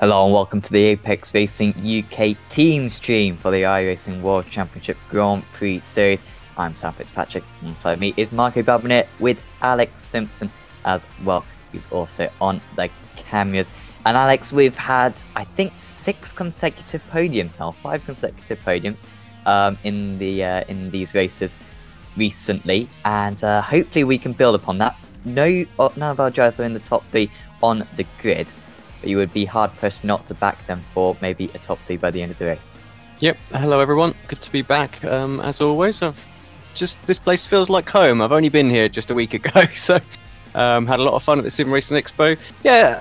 Hello and welcome to the Apex Racing UK team stream for the iRacing World Championship Grand Prix Series. I'm Sam Fitzpatrick, and inside me is Marco Balbonet with Alex Simpson as well, who's also on the cameras. And Alex, we've had, I think, 5 consecutive podiums in these races recently, and hopefully we can build upon that. None of our drivers are in the top 3 on the grid, but you would be hard-pushed not to back them for maybe a top 3 by the end of the race. Yep, hello everyone, good to be back. As always, this place feels like home. I've only been here just a week ago, so had a lot of fun at the Sim Racing Expo. Yeah,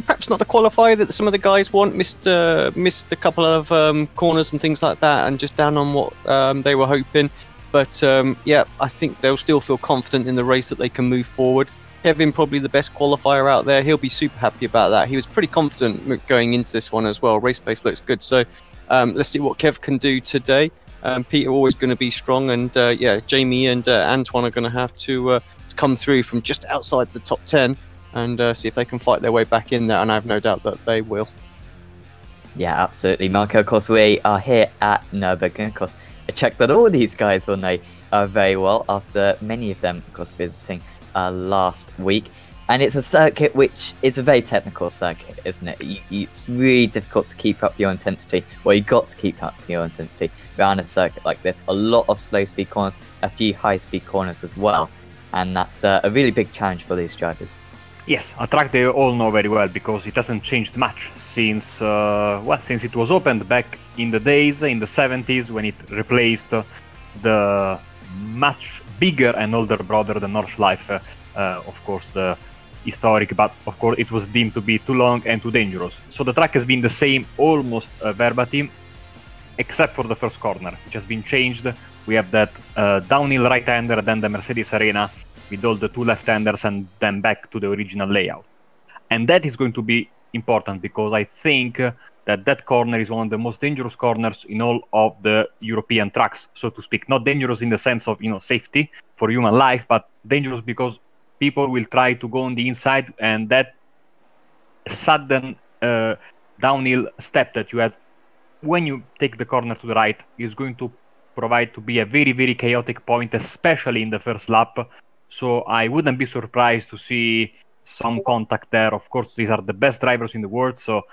perhaps not the qualifier that some of the guys want. Missed a couple of corners and things like that, and just down on what they were hoping. But yeah, I think they'll still feel confident in the race that they can move forward. Kevin, probably the best qualifier out there. He'll be super happy about that. He was pretty confident going into this one as well. Race pace looks good. So let's see what Kev can do today. Peter always going to be strong. And yeah, Jamie and Antoine are going to have to come through from just outside the top 10 and see if they can fight their way back in there. And I have no doubt that they will. Yeah, absolutely. Marco, of course, we are here at Nurburgring. Of course, I checked that all these guys will know very well after many of them, of course, visiting last week. And it's a circuit which is a very technical circuit, isn't it? It's really difficult to keep up your intensity. Well, you've got to keep up your intensity around a circuit like this. A lot of slow speed corners, a few high speed corners as well. And that's a really big challenge for these drivers. Yes, a track they all know very well because it hasn't changed much since since it was opened back in the days, in the 70s, when it replaced the much bigger and older brother, the Nordschleife, of course, the historic, but of course it was deemed to be too long and too dangerous. So the track has been the same, almost verbatim, except for the first corner, which has been changed. We have that downhill right-hander, then the Mercedes Arena, with all the 2 left-handers, and then back to the original layout. And that is going to be important because I think that corner is one of the most dangerous corners in all of the European tracks, so to speak. Not dangerous in the sense of, safety for human life, but dangerous because people will try to go on the inside, and that sudden downhill step that you have when you take the corner to the right is going to provide to be a very, very chaotic point, especially in the first lap. So I wouldn't be surprised to see some contact there. Of course, these are the best drivers in the world, so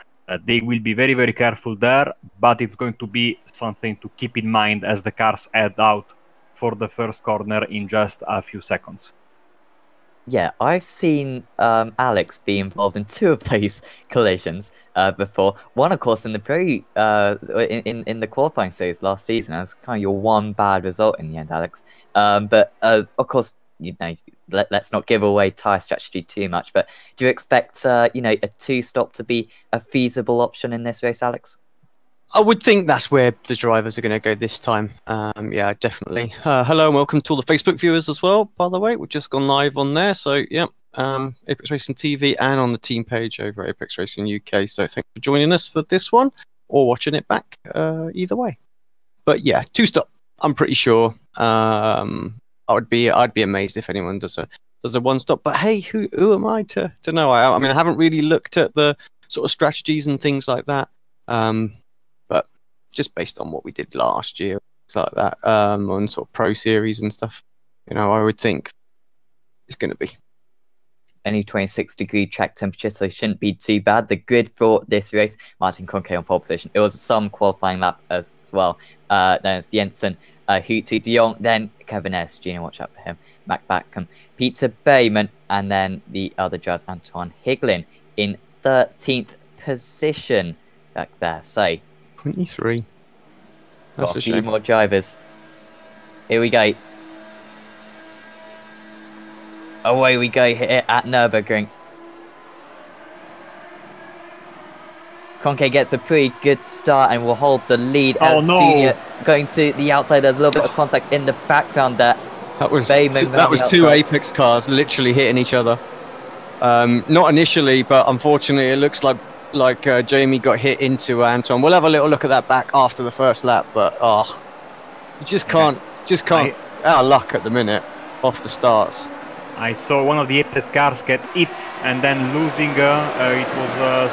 they will be very, very careful there, but it's going to be something to keep in mind as the cars head out for the first corner in just a few seconds. Yeah, I've seen Alex be involved in 2 of those collisions before. One, of course, in the Prix, in the qualifying series last season. That was kind of your one bad result in the end, Alex. But of course, let's not give away tyre strategy too much. But do you expect, a 2-stop to be a feasible option in this race, Alex? I would think that's where the drivers are going to go this time. Yeah, definitely. Hello and welcome to all the Facebook viewers as well, by the way. We've just gone live on there. So, yeah, Apex Racing TV and on the team page over at Apex Racing UK. So thanks for joining us for this one or watching it back, either way. But yeah, 2-stop, I'm pretty sure. I'd be amazed if anyone does a 1-stop. But hey, who am I to know? I mean, I haven't really looked at the sort of strategies and things like that. But just based on what we did last year, things like that, on sort of Pro Series and stuff, I would think it's going to be. Only 26-degree track temperature, so it shouldn't be too bad. The grid for this race, Martin Conquet on pole position. It was some qualifying lap as well. Then it's Jensen, Hutu de Jong, then Kevin S. Jr., watch out for him, Mac Backham, Peter Berryman, and then the other judge, Antoine Hegelin, in 13th position back there. So 23. That's got a a few shame. more drivers. Here we go. Away we go here at Nurburgring. Conke gets a pretty good start and will hold the lead as Junior going to the outside. There's a little bit of contact in the background there. That was 2 Apex cars literally hitting each other. Not initially, but unfortunately, it looks like Jamie got hit into Antoine. We'll have a little look at that back after the first lap, but you just can't. Our luck at the minute off the starts. I saw one of the Ellis cars get hit and then losing. It was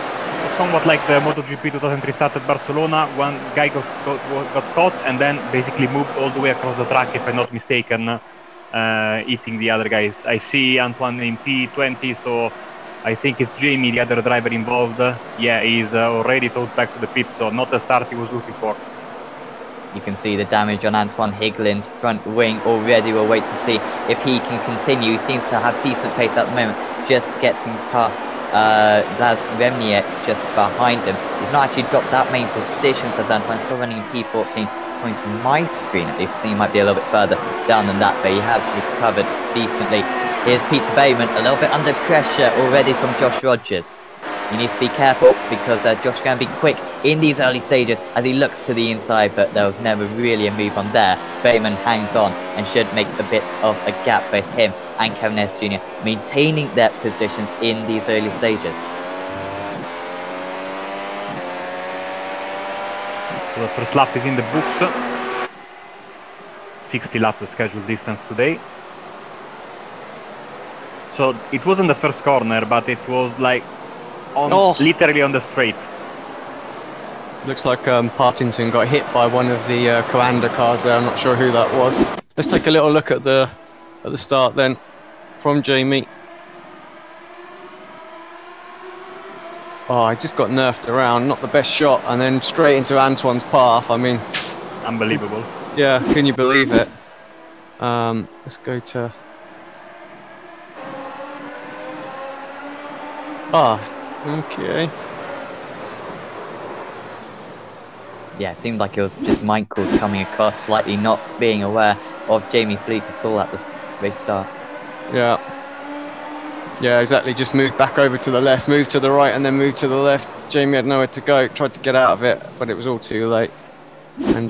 somewhat like the MotoGP 2003 start at Barcelona. One guy got caught and then basically moved all the way across the track, if I'm not mistaken, hitting the other guys. I see Antoine in P20, so I think it's Jamie, the other driver involved. Yeah, he's already towed back to the pits, so not the start he was looking for. You can see the damage on Antoine Hegelin's front wing already. We'll wait to see if he can continue. He seems to have decent pace at the moment, just getting past Laz Remnier just behind him. He's not actually dropped that many positions as Antoine, still running P14. According to my screen at least, I think he might be a little bit further down than that, but he has recovered decently. Here's Peter Berryman, a little bit under pressure already from Josh Rogers. You need to be careful because Josh can be quick in these early stages as he looks to the inside, but there was never really a move on there. Berryman hangs on and should make a bit of a gap, both him and Kevin S. Jr. maintaining their positions in these early stages. So the first lap is in the books. 60 laps the scheduled distance today. So it wasn't the first corner, but it was like literally on the straight. Looks like Partington got hit by one of the Coanda cars there. I'm not sure who that was. Let's take a little look at the start then from Jamie. Oh, I just got nerfed around, not the best shot, and then straight into Antoine's path. I mean, unbelievable. Yeah, can you believe it? Let's go to. Okay. Yeah, it seemed like it was just Michaels coming across, slightly not being aware of Jamie Flike at all at this race start. Yeah. Yeah, exactly. Just moved back over to the left, moved to the right, and then moved to the left. Jamie had nowhere to go, tried to get out of it, but it was all too late. And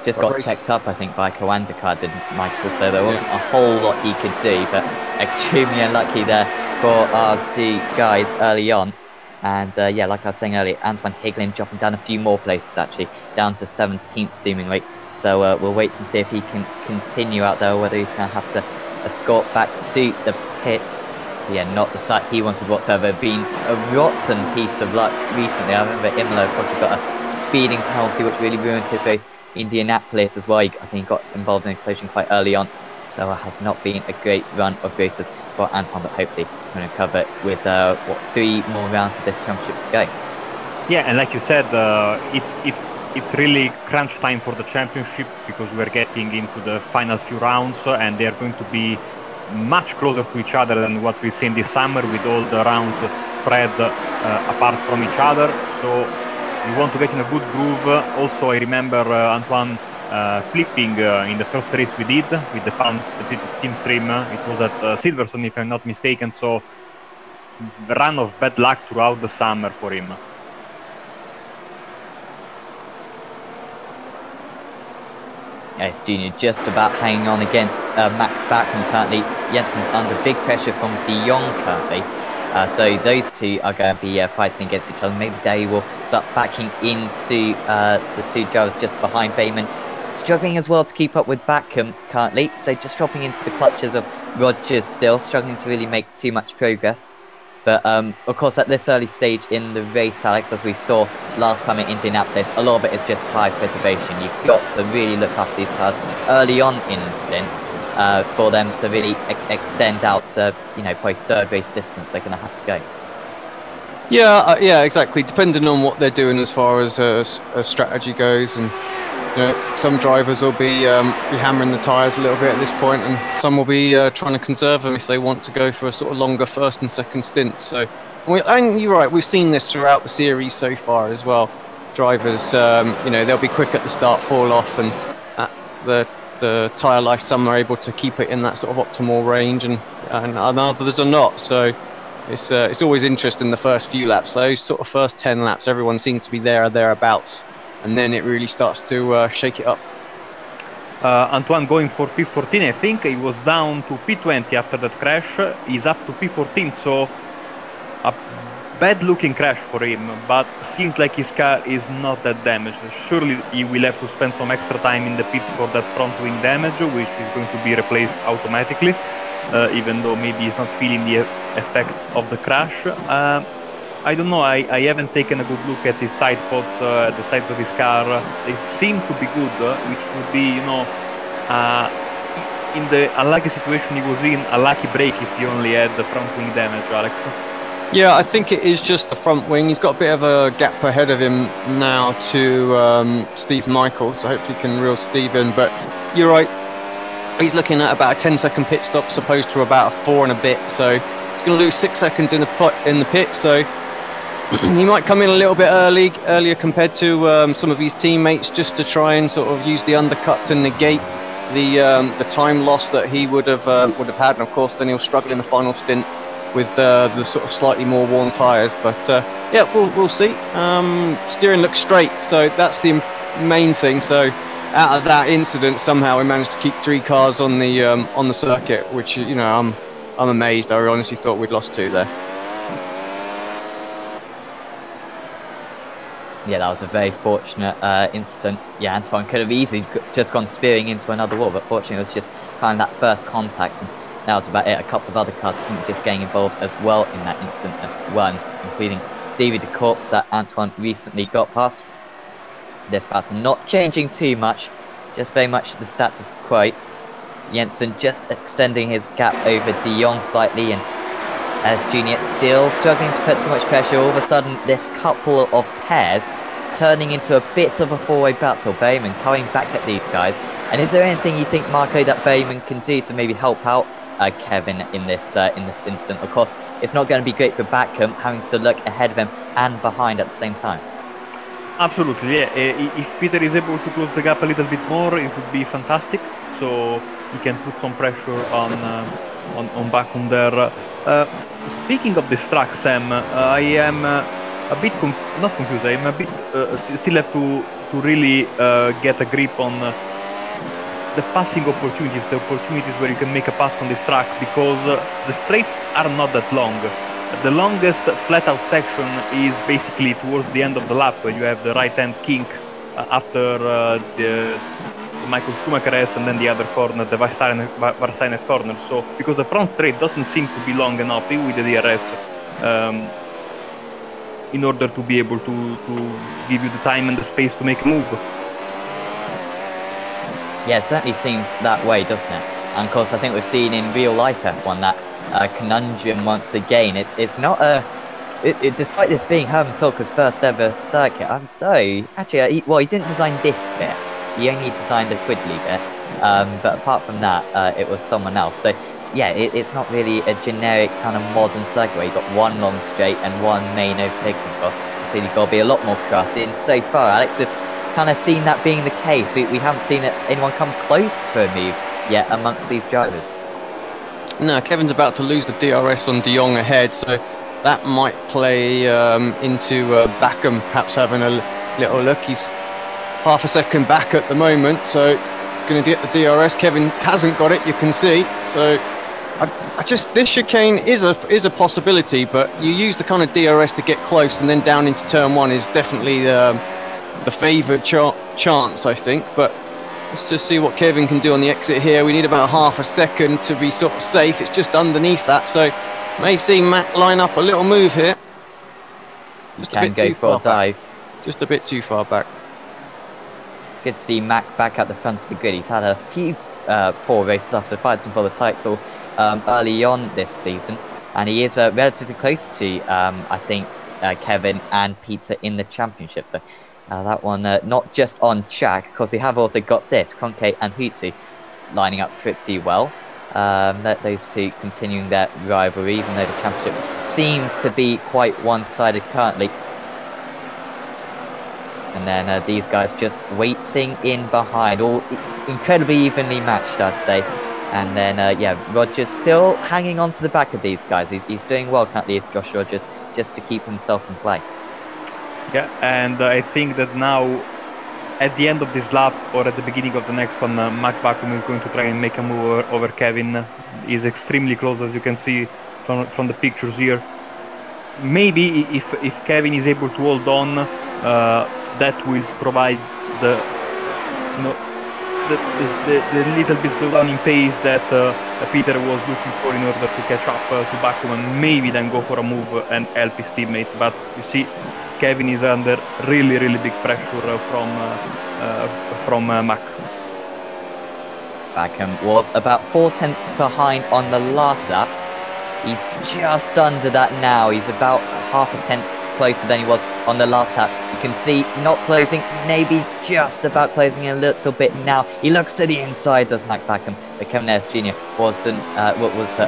just got checked up, I think, by a Coanda car, didn't Michael? So there wasn't a whole lot he could do, but extremely unlucky there for our two guys early on. And yeah, like I was saying earlier, Antoine Hegelin dropping down a few more places actually, down to 17th seemingly. So we'll wait and see if he can continue out there, or whether he's going to have to escort back to the pits. Yeah, not the start he wanted whatsoever. Been a rotten piece of luck recently. I remember Imola, of course, he got a speeding penalty which really ruined his race. Indianapolis as well, I think he got involved in a collision quite early on. So it has not been a great run of races for Antoine, but hopefully going to cover with 3 more rounds of this championship to go. Yeah, and like you said, it's really crunch time for the championship, because we're getting into the final few rounds and they're going to be much closer to each other than what we've seen this summer, with all the rounds spread apart from each other. So we want to get in a good groove. Also, I remember Antoine flipping in the first race we did with the fans, the team stream. It was at Silverstone, if I'm not mistaken. So a run of bad luck throughout the summer for him. Yes, Junior just about hanging on against Mac Backham currently. Jensen's under big pressure from De Jong currently. So those two are going to be fighting against each other. Maybe they will start backing into the two drivers just behind Berryman. Struggling as well to keep up with Backham currently. So just dropping into the clutches of Rogers still, struggling to really make too much progress. But of course, at this early stage in the race, Alex, as we saw last time in Indianapolis, a lot of it is just tyre preservation. You've got to really look after these cars early on in the stint for them to really extend out to, probably third race distance they're going to have to go. Yeah, yeah, exactly. Depending on what they're doing as far as a strategy goes, and some drivers will be hammering the tyres a little bit at this point, and some will be trying to conserve them if they want to go for a sort of longer first and second stint. So, and you're right, we've seen this throughout the series so far as well. Drivers, they'll be quick at the start, fall off, and the tyre life, some are able to keep it in that sort of optimal range, and others are not. So it's always interesting the first few laps. Those sort of first 10 laps, everyone seems to be there or thereabouts. And then it really starts to shake it up. Antoine going for P14, I think. He was down to P20 after that crash. He's up to P14, so a bad-looking crash for him. But seems like his car is not that damaged. Surely he will have to spend some extra time in the pits for that front wing damage, which is going to be replaced automatically. even though maybe he's not feeling the effects of the crash. I don't know, I haven't taken a good look at his side pods, the sides of his car. They seem to be good, which would be, you know, in the unlucky situation he was in, a lucky break if he only had the front wing damage, Alex. Yeah, I think it is just the front wing. He's got a bit of a gap ahead of him now to Steve Michael, so hopefully he can reel Steve in. But you're right, he's looking at about a 10-second pit stop, as opposed to about a 4 and a bit. So he's going to lose 6 seconds in the pit. So he might come in a little bit earlier compared to some of his teammates, just to try and sort of use the undercut to negate the time loss that he would have had. And of course, then he'll struggle in the final stint with the sort of slightly more worn tyres. But yeah, we'll see. Steering looks straight, so that's the main thing. So out of that incident, somehow we managed to keep 3 cars on the circuit, which, you know, I'm amazed. I honestly thought we'd lost 2 there. Yeah, that was a very fortunate incident. Yeah, Antoine could have easily just gone spearing into another wall, but fortunately it was just kind of that first contact, and that was about it. A couple of other cars, I think, just getting involved as well in that incident as well, including David the Corpse that Antoine recently got past. This battle not changing too much, just very much the status quo. Jensen just extending his gap over De Jong slightly, and Ellis Jr. still struggling to put too much pressure. All of a sudden, this couple of pairs turning into a bit of a four-way battle. Berryman coming back at these guys. And is there anything you think, Marco, that Berryman can do to maybe help out Kevin in this instant? Of course, it's not going to be great for Backham having to look ahead of him and behind at the same time. Absolutely, yeah. If Peter is able to close the gap a little bit more, it would be fantastic. So he can put some pressure on Backham there. Speaking of this track, Sam, I am a bit not confused. I am a bit still have to really get a grip on the passing opportunities, the opportunities where you can make a pass on this track, because the straights are not that long. The longest flat-out section is basically towards the end of the lap, where you have the right-hand kink after the Michael Schumacher S, and then the other corner, the Varsteiner corner. So, because the front straight doesn't seem to be long enough with the DRS in order to be able to give you the time and the space to make a move. Yeah, it certainly seems that way, doesn't it? And of course, I think we've seen in real life F1 that conundrum once again. It's not a... despite this being Herman Tilke's first ever circuit, though, actually, he didn't design this bit. He only designed the twiddly bit, but apart from that, it was someone else. So, yeah, it's not really a generic kind of modern circuit where you've got one long straight and one main overtaking as well. So you've got to be a lot more crafted. And so far, Alex, we've kind of seen that being the case. We haven't seen anyone come close to a move yet amongst these drivers. No, Kevin's about to lose the DRS on De Jong ahead, so that might play into Backham perhaps having a little look. He's half a second back at the moment, so going to get the DRS. Kevin hasn't got it, you can see. So I just, this chicane is a possibility, but you use the kind of DRS to get close, and then down into turn 1 is definitely the favoured chance, I think. But let's just see what Kevin can do on the exit here. We need about half a second to be sort of safe. It's just underneath that, so may see Mac line up a little move here. Just a bit too far back. Just a bit too far back. Good to see Mac back at the front of the grid. He's had a few poor races after fighting for the title early on this season, and he is relatively close to, I think, Kevin and Peter in the championship. So that one not just on track. Of course, we have also got this, Kroenke and Hutu lining up pretty well. Those two continuing their rivalry, even though the championship seems to be quite one-sided currently. And then these guys just waiting in behind, all incredibly evenly matched, I'd say. And then, yeah, Rogers still hanging on to the back of these guys. He's doing well currently as Josh Rogers, just to keep himself in play. Yeah, and I think that now, at the end of this lap, or at the beginning of the next one, Mac Backham is going to try and make a move over Kevin. He's extremely close, as you can see from the pictures here. Maybe if Kevin is able to hold on, that will provide the the little bit slowdown in pace that Peter was looking for in order to catch up to Bakum and maybe then go for a move and help his teammate. But you see, Kevin is under really big pressure from Mac. Bakum was about 4 tenths behind on the last lap. He's just under that now. He's about half a tenth closer than he was on the last lap. You can see not closing, maybe just about closing a little bit now. He looks to the inside, does Mac Bakum, but Kevin Ellis Jr. wasn't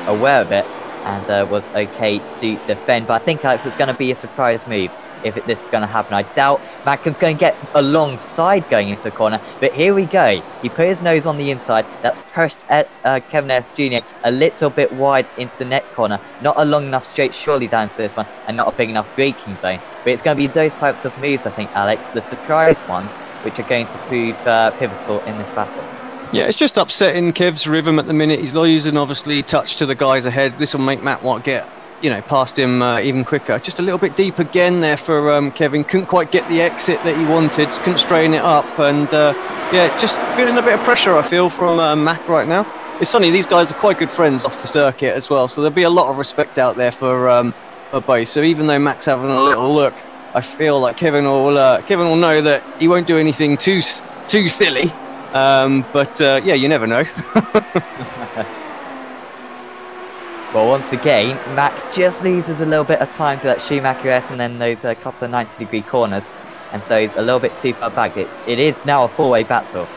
aware of it and was okay to defend. But I think, Alex, it's going to be a surprise move if this is going to happen. I doubt Mackin's going to get alongside going into the corner, but here we go. He put his nose on the inside. That's pushed Kevin Ellis Jr. a little bit wide into the next corner. Not a long enough straight surely down to this one, and not a big enough braking zone. But it's going to be those types of moves, I think, Alex, the surprise ones, which are going to prove pivotal in this battle. Yeah, it's just upsetting Kev's rhythm at the minute. He's losing, obviously, touch to the guys ahead. This will make Matt Watt get, past him even quicker. Just a little bit deep again there for Kevin. Couldn't quite get the exit that he wanted. Couldn't straighten it up. And, yeah, just feeling a bit of pressure, I feel, from Mac right now. It's funny, these guys are quite good friends off the circuit as well. So there'll be a lot of respect out there for both. So even though Mac's having a little look, I feel like Kevin will know that he won't do anything too silly. But yeah, you never know. Well, once again, Mac just loses a little bit of time to that Schumacher S and then those couple of 90-degree corners, and so he's a little bit too far back. It is now a four-way battle,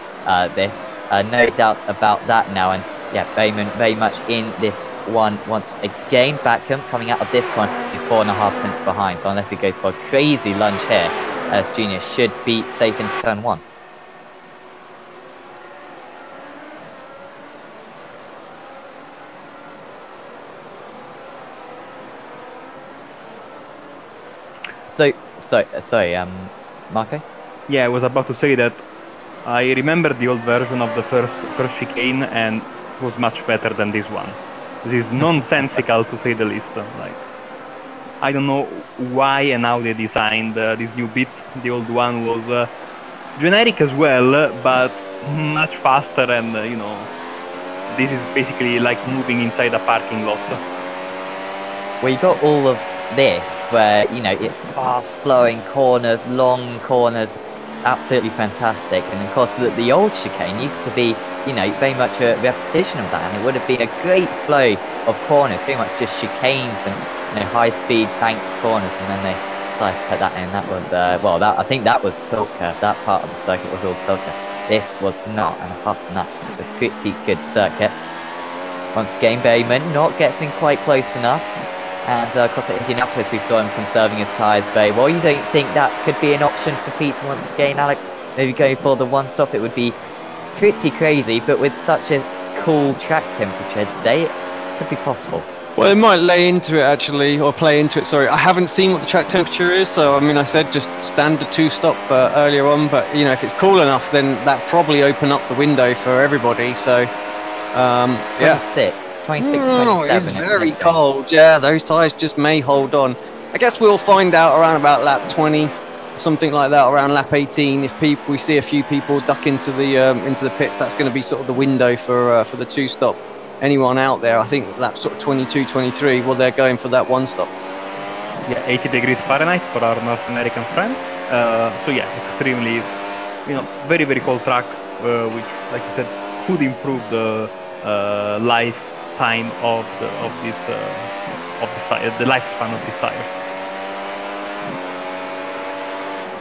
this. No doubts about that now, and yeah, Berryman very much in this one once again. Bakum coming out of this one is 4.5 tenths behind, so unless he goes for a crazy lunge here, Ellis Jr. should be safe into turn one. Sorry, Marco? Yeah, I was about to say that I remember the old version of the first chicane, and it was much better than this one. This is nonsensical to say the least. Like, I don't know why and how they designed this new bit. The old one was generic as well, but much faster, and this is basically like moving inside a parking lot. Well, you got all of this where it's fast flowing corners, long corners, absolutely fantastic. And of course the old chicane used to be very much a repetition of that, and it would have been a great flow of corners, very much just chicanes and high speed banked corners, and then they decided to put that in. That was I think that was tilt curve. That part of the circuit was all tilt curve. This was not, and apart from that, it's a pretty good circuit. Once again, Berryman not getting quite close enough. And of course at Indianapolis we saw him conserving his tyres very well. You don't think that could be an option for Peter once again, Alex? Maybe going for the one stop? It would be pretty crazy, but with such a cool track temperature today, it could be possible. Well, it might lay into it actually, or play into it, sorry. I haven't seen what the track temperature is, so I mean, I said just standard two-stop earlier on, but if it's cool enough, then that probably open up the window for everybody, so... 26, 27. It's very cold. Yeah, those tyres just may hold on. I guess we'll find out around about lap 20, something like that, around lap 18. If we see a few people duck into the pits, that's going to be sort of the window for the two-stop. Anyone out there, I think lap sort of 22, 23, well, they're going for that one stop. Yeah, 80 degrees Fahrenheit for our North American friends. So yeah, extremely, very cold track, which, like you said, could improve the lifetime of the lifespan of these tires.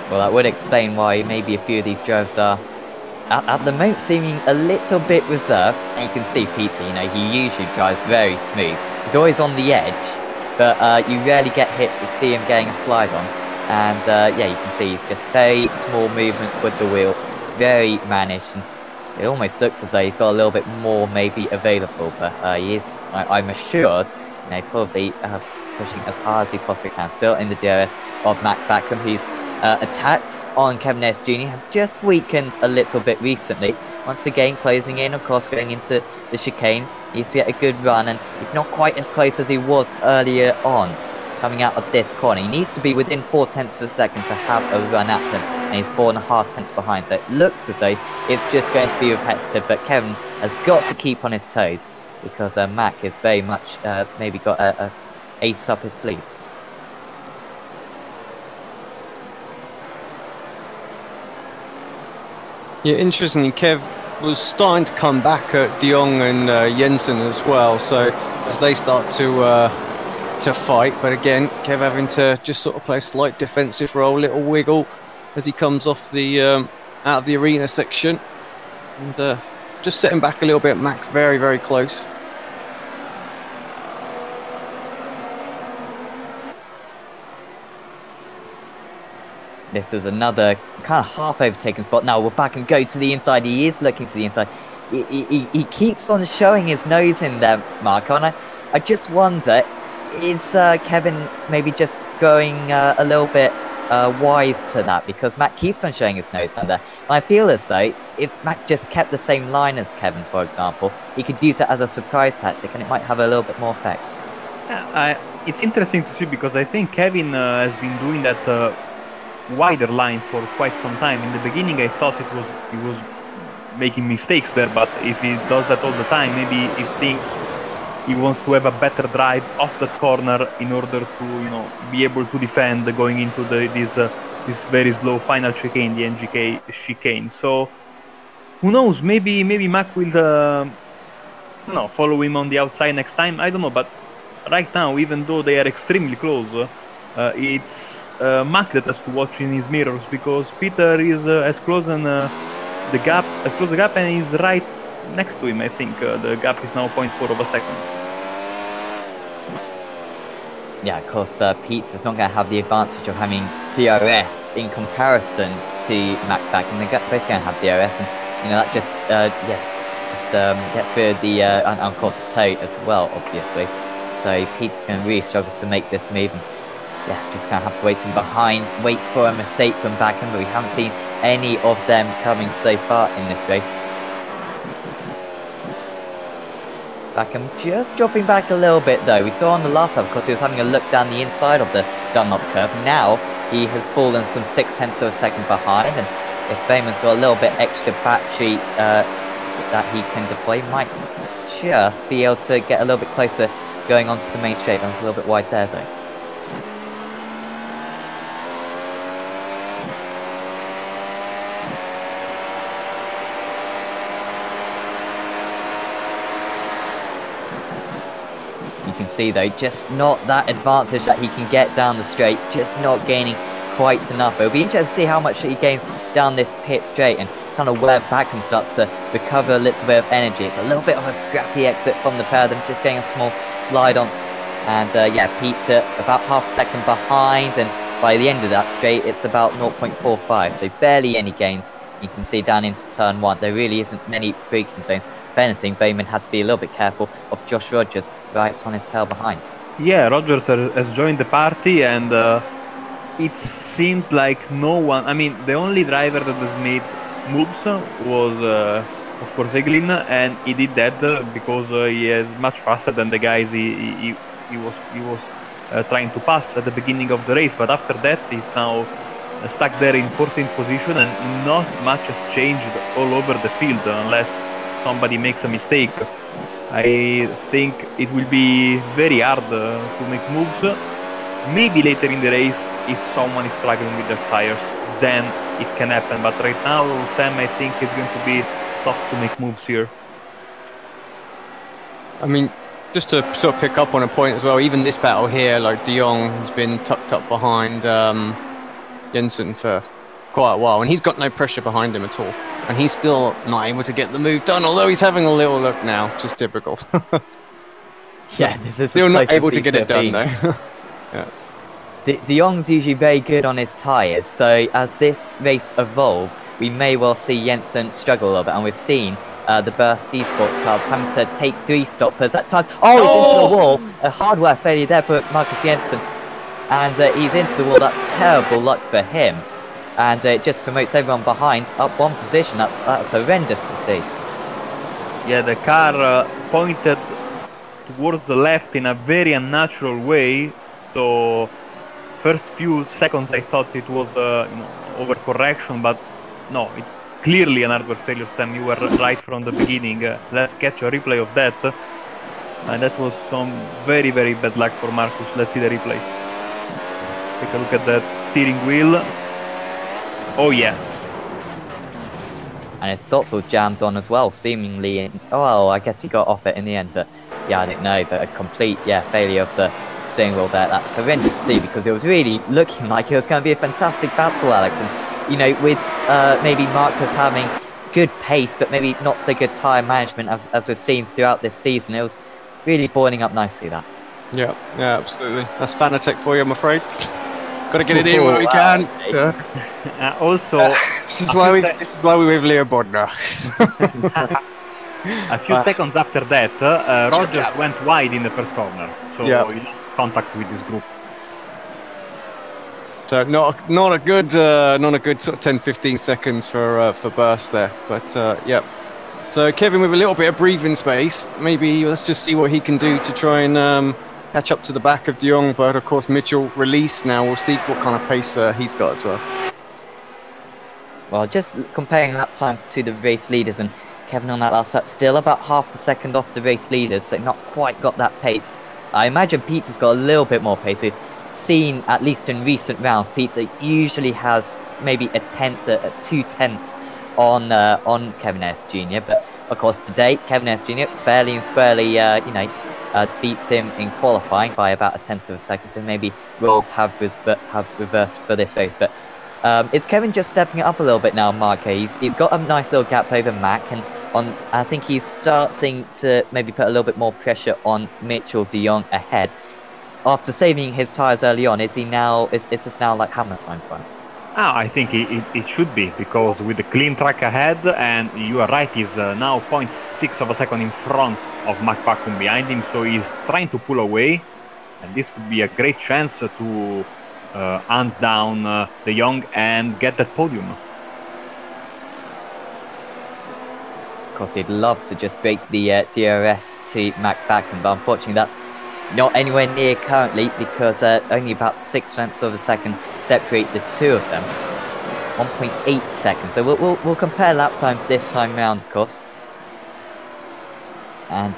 Well, that would explain why maybe a few of these drivers are at the moment seeming a little bit reserved. And you can see Peter, he usually drives very smooth. He's always on the edge, but you rarely see him getting a slide on. And yeah, you can see he's just very small movements with the wheel, very mannish. And it almost looks as though he's got a little bit more maybe available, but he is, I'm assured, probably pushing as hard as he possibly can. Still in the DRS of Mac Bakum, whose attacks on Kevin S. Jr. have just weakened a little bit recently. Once again, closing in, of course, going into the chicane. He needs to get a good run, and he's not quite as close as he was earlier on. coming out of this corner. He needs to be within 0.4 of a second to have a run at him, and he's 4.5 tenths behind. So it looks as though it's just going to be repetitive, but Kevin has got to keep on his toes because Mac is very much maybe got a ace up his sleeve. Yeah, interestingly, Kev was starting to come back at De Jong and Jensen as well. So as they start to fight, but again, Kev having to just sort of play a slight defensive role, little wiggle as he comes off the out of the arena section, and just setting back a little bit. Mac very, very close. This is another kind of half overtaken spot. Now we're back and go to the inside. He is looking to the inside. He keeps on showing his nose in there, Marco, and I just wonder, is Kevin maybe just going a little bit wise to that, because Mac keeps on showing his nose down there. And I feel as though if Mac just kept the same line as Kevin, for example, he could use it as a surprise tactic and it might have a little bit more effect. Yeah, it's interesting to see, because I think Kevin has been doing that wider line for quite some time. In the beginning I thought he was making mistakes there, but if he does that all the time, maybe he thinks he wants to have a better drive off that corner in order to, be able to defend going into this very slow final chicane, the NGK chicane. So who knows? Maybe Mac will follow him on the outside next time. I don't know, but right now, even though they are extremely close, it's Mac that has to watch in his mirrors, because Peter is as close the gap, and he's right next to him. I think the gap is now 0.4 of a second. Yeah, of course, Pete's not going to have the advantage of having DRS in comparison to Mac back, and they're both going to have DRS, and that just gets rid of the and of course the toe as well, obviously. So Pete's going to really struggle to make this move. And, yeah, just going to have to wait wait for a mistake from Backham, but we haven't seen any of them coming so far in this race. Backham just dropping back a little bit though. We saw on the last lap, of course, he was having a look down the inside of the Dunlop curve. Now he has fallen some 0.6 of a second behind, and if Berryman's got a little bit extra battery that he can deploy, might just be able to get a little bit closer going onto the main straight. That's a little bit wide there though. You can see though, just not that advantage that he can get down the straight, just not gaining quite enough. It'll be interesting to see how much he gains down this pit straight, and kind of where Backham starts to recover a little bit of energy. It's a little bit of a scrappy exit from the pair of them, just getting a small slide on. And yeah, Peter about half a second behind, and by the end of that straight, it's about 0.45, so barely any gains. You can see down into turn one, there really isn't many braking zones. If anything, Berryman had to be a little bit careful of Josh Rogers right on his tail behind. Yeah, Rogers has joined the party, and it seems like no one... I mean, the only driver that has made moves was, of course, Hegelin, and he did that because he is much faster than the guys he was trying to pass at the beginning of the race. But after that, he's now stuck there in 14th position, and not much has changed all over the field unless somebody makes a mistake. I think it will be very hard to make moves. Maybe later in the race, if someone is struggling with their tires, then it can happen. But right now, Sam, I think it's going to be tough to make moves here. I mean, just to sort of pick up on a point as well, even this battle here, like De Jong has been tucked up behind Jensen for quite a while, and he's got no pressure behind him at all, and he's still not able to get the move done, although he's having a little look now, just typical. Yeah, this is still not able to get it done though. Yeah. De Jong's usually very good on his tyres, so as this race evolves, we may well see Jensen struggle a little bit, and we've seen the Burst Esports cars having to take 3 stoppers at times. Oh, he's into the wall! A hardware failure there for Marcus Jensen, and he's into the wall. That's terrible luck for him, and it just promotes everyone behind up 1 position. That's horrendous to see. Yeah, the car pointed towards the left in a very unnatural way, So first few seconds I thought it was overcorrection, but no, it clearly an hardware failure. Sam, you were right from the beginning. Let's catch a replay of that. And that was some very, very bad luck for Marcus. Let's see the replay. Take a look at that steering wheel. Oh yeah. And his throttle jammed on as well, seemingly. Oh, I guess he got off it in the end, but yeah, I didn't know. But a complete, failure of the steering wheel there. That's horrendous to see, because it was really looking like it was going to be a fantastic battle, Alex. And, you know, with maybe Marcus having good pace, but maybe not so good tyre management as we've seen throughout this season, it was really boiling up nicely, that. Yeah, absolutely. That's Fanatec for you, I'm afraid. Got to get it in where we can. Also, this is why we have Leo Bodnar. A few seconds after that, Rogers went wide in the first corner, so he lost contact with this group. So not a good sort of 10-15 seconds for burst there, but yeah. So Kevin with a little bit of breathing space. Maybe let's just see what he can do to try and catch up to the back of De Jong. But of course Mitchell released now. We'll see what kind of pace he's got as well. Well, just comparing lap times to the race leaders, and Kevin on that last lap still about half a second off the race leaders, so not quite got that pace. I imagine Peter's got a little bit more pace. We've seen, at least in recent rounds, Peter usually has maybe a tenth, 2 tenths on Kevin Ellis Jr. But of course today, Kevin Ellis Jr. fairly and squarely, beats him in qualifying by about a tenth of a second. So maybe roles have reversed for this race. But is Kevin just stepping it up a little bit now, Marco? He's got a nice little gap over Mac, and I think he's starting to maybe put a little bit more pressure on Mitchell De Jong ahead. After saving his tyres early on, is this now like hammer time for him? I think it should be, because with the clean track ahead, and you are right, he's now 0.6 of a second in front of Mac Vacuum behind him, so he's trying to pull away, and this could be a great chance to hunt down De Jong and get that podium. Of course, he'd love to just break the DRS to Mac Vacuum, but unfortunately that's not anywhere near currently, because only about 6 tenths of a second separate the two of them. 1.8 seconds. So we'll compare lap times this time round, of course. And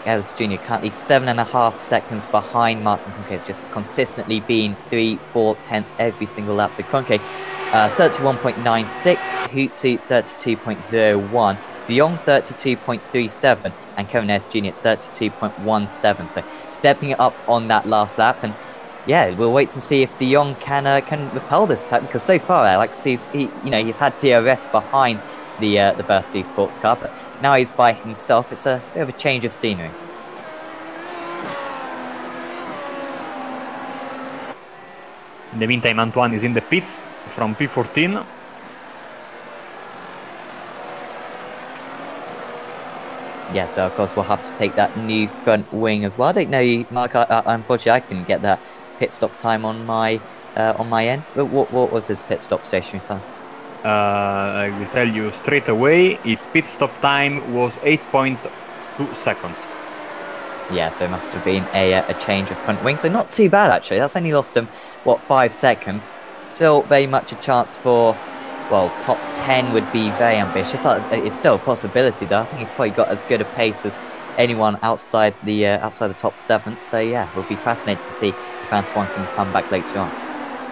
Ellis Jr. currently 7.5 seconds behind Martin Kroenke. It's just consistently been 3-4 tenths every single lap. So Kroenke 31.96, Hootsu 32.01, De Jong 32.37, and Kevin Ellis Jr. 32.17. So stepping it up on that last lap, and yeah, we'll wait to see if De Jong can repel this attack, because so far Alex, he's had DRS behind the Burst Esports car, but now he's by himself. It's a bit of a change of scenery. In the meantime, Antoine is in the pits from P14. Yeah, so of course we'll have to take that new front wing as well. I don't know, Mark. Unfortunately, I couldn't get that pit stop time on my end. But what was his pit stop stationary time? I will tell you straight away. His pit stop time was 8.2 seconds. Yeah, so it must have been a change of front wing. So not too bad actually. That's only lost him 5 seconds. Still very much a chance for. Well, top 10 would be very ambitious. It's still a possibility, though. I think he's probably got as good a pace as anyone outside the top 7. So yeah, we'll be fascinated to see if Antoine can come back later on.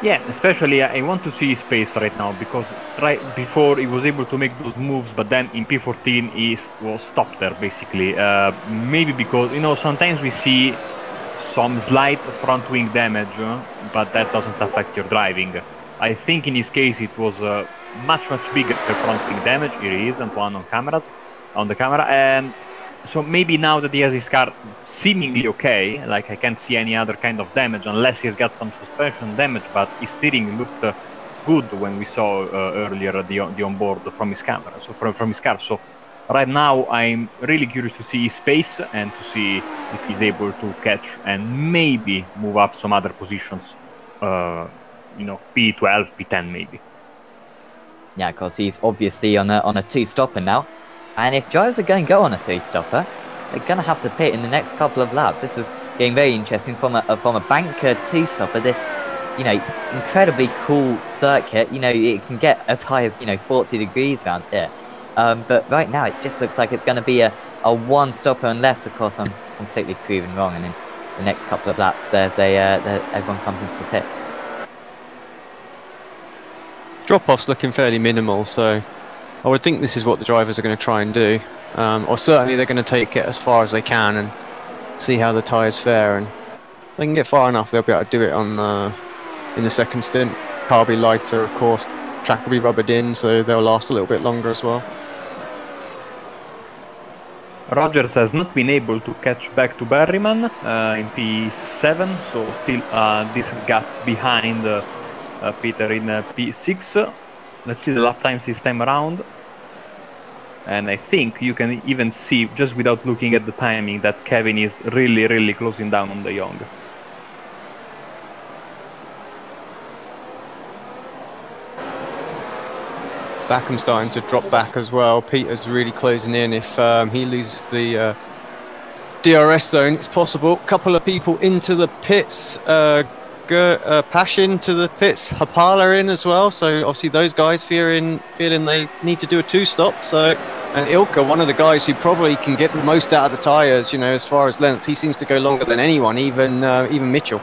Yeah, especially I want to see his pace right now, because right before he was able to make those moves, but then in P14 he was stopped there basically. Maybe because sometimes we see some slight front wing damage, but that doesn't affect your driving. I think in his case it was much bigger front wing damage. Here he is, Antoine on the camera, and so maybe now that he has his car seemingly okay, like I can't see any other kind of damage unless he's got some suspension damage, but his steering looked good when we saw earlier the onboard from his camera, so from his car. So right now I'm really curious to see his pace and to see if he's able to catch and maybe move up some other positions. P12, P10 maybe. Yeah, because he's obviously on a 2-stopper now, and if drivers are going to go on a 3-stopper, they're going to have to pit in the next couple of laps. This is going getting very interesting from a banker two-stopper. This, you know, incredibly cool circuit. You know, it can get as high as 40 degrees around here. But right now, it just looks like it's going to be a one-stopper, unless, of course, I'm completely proven wrong. And in the next couple of laps, there's everyone comes into the pits. Drop-off's looking fairly minimal, so I would think this is what the drivers are going to try and do. Or certainly they're going to take it as far as they can and see how the tyres fare. And if they can get far enough, they'll be able to do it on in the second stint. Car will be lighter, of course. Track will be rubbered in, so they'll last a little bit longer as well. Rogers has not been able to catch back to Berryman in P7, so still a decent gap behind Peter in P6. Let's see the lap times this time around. And I think you can even see, just without looking at the timing, that Kevin is really closing down on De Jong. Backham's starting to drop back as well. Peter's really closing in. If he loses the DRS zone, it's possible. A couple of people into the pits. Passion to the pits. Hapala in as well. So obviously those guys feeling they need to do a two-stop. So, and Ilka, one of the guys who probably can get the most out of the tyres, you know, as far as length, he seems to go longer than anyone, even Mitchell.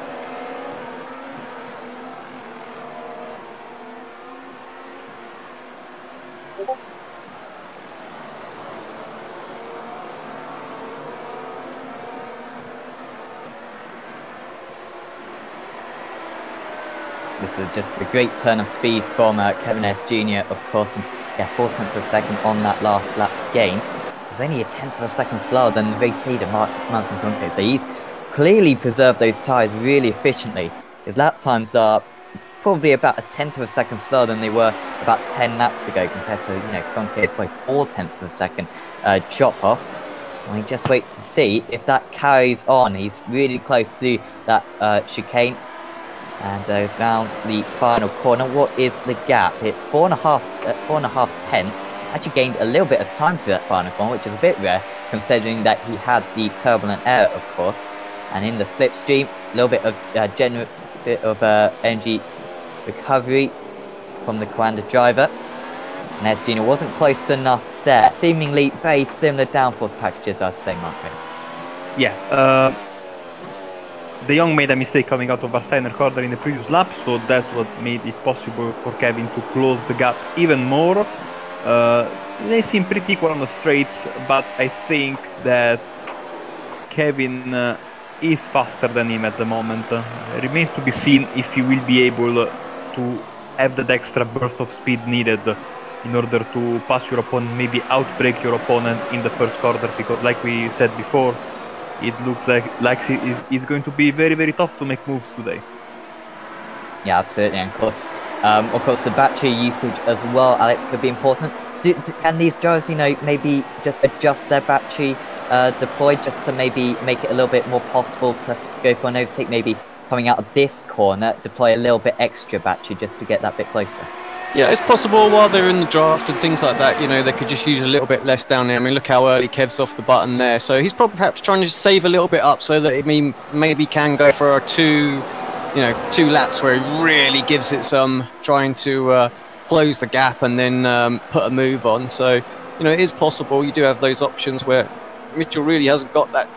This is just a great turn of speed from Kevin S. Jr., of course, and yeah, 4/10 of a second on that last lap gained. It was only a 1/10 of a second slower than the race leader, Mountain Bronco, so he's clearly preserved those tyres really efficiently. His lap times are probably about a 1/10 of a second slower than they were about 10 laps ago, compared to, Bronco's by 4/10 of a second chop off. And he just waits to see if that carries on. He's really close to that chicane. And rounds the final corner. What is the gap? It's 4.5 tenths. Actually gained a little bit of time for that final corner, which is a bit rare, considering that he had the turbulent air, of course. And in the slipstream, a little bit of energy recovery from the Coanda driver. And S. Jr. wasn't close enough there. Seemingly very similar downforce packages, I'd say, Marco. Yeah. De Jong made a mistake coming out of a Steiner corner in the previous lap, so that what made it possible for Kevin to close the gap even more. They seem pretty equal on the straights, but I think that Kevin is faster than him at the moment. It remains to be seen if he will be able to have that extra burst of speed needed in order to pass your opponent, maybe outbrake your opponent in the first corner, because like we said before, it looks like it's going to be very tough to make moves today. Yeah, absolutely. And of course, the battery usage as well, Alex, could be important. Can these drivers, maybe just adjust their battery deploy just to maybe make it a little bit more possible to go for an overtake? Maybe coming out of this corner, deploy a little bit extra battery just to get that bit closer. Yeah, it's possible while they're in the draft and things like that, they could just use a little bit less down there. I mean, look how early Kev's off the button there. So he's probably perhaps trying to save a little bit up so that he maybe can go for a two laps where he really gives it some, trying to close the gap and then put a move on. So, it is possible. You do have those options where Mitchell really hasn't got that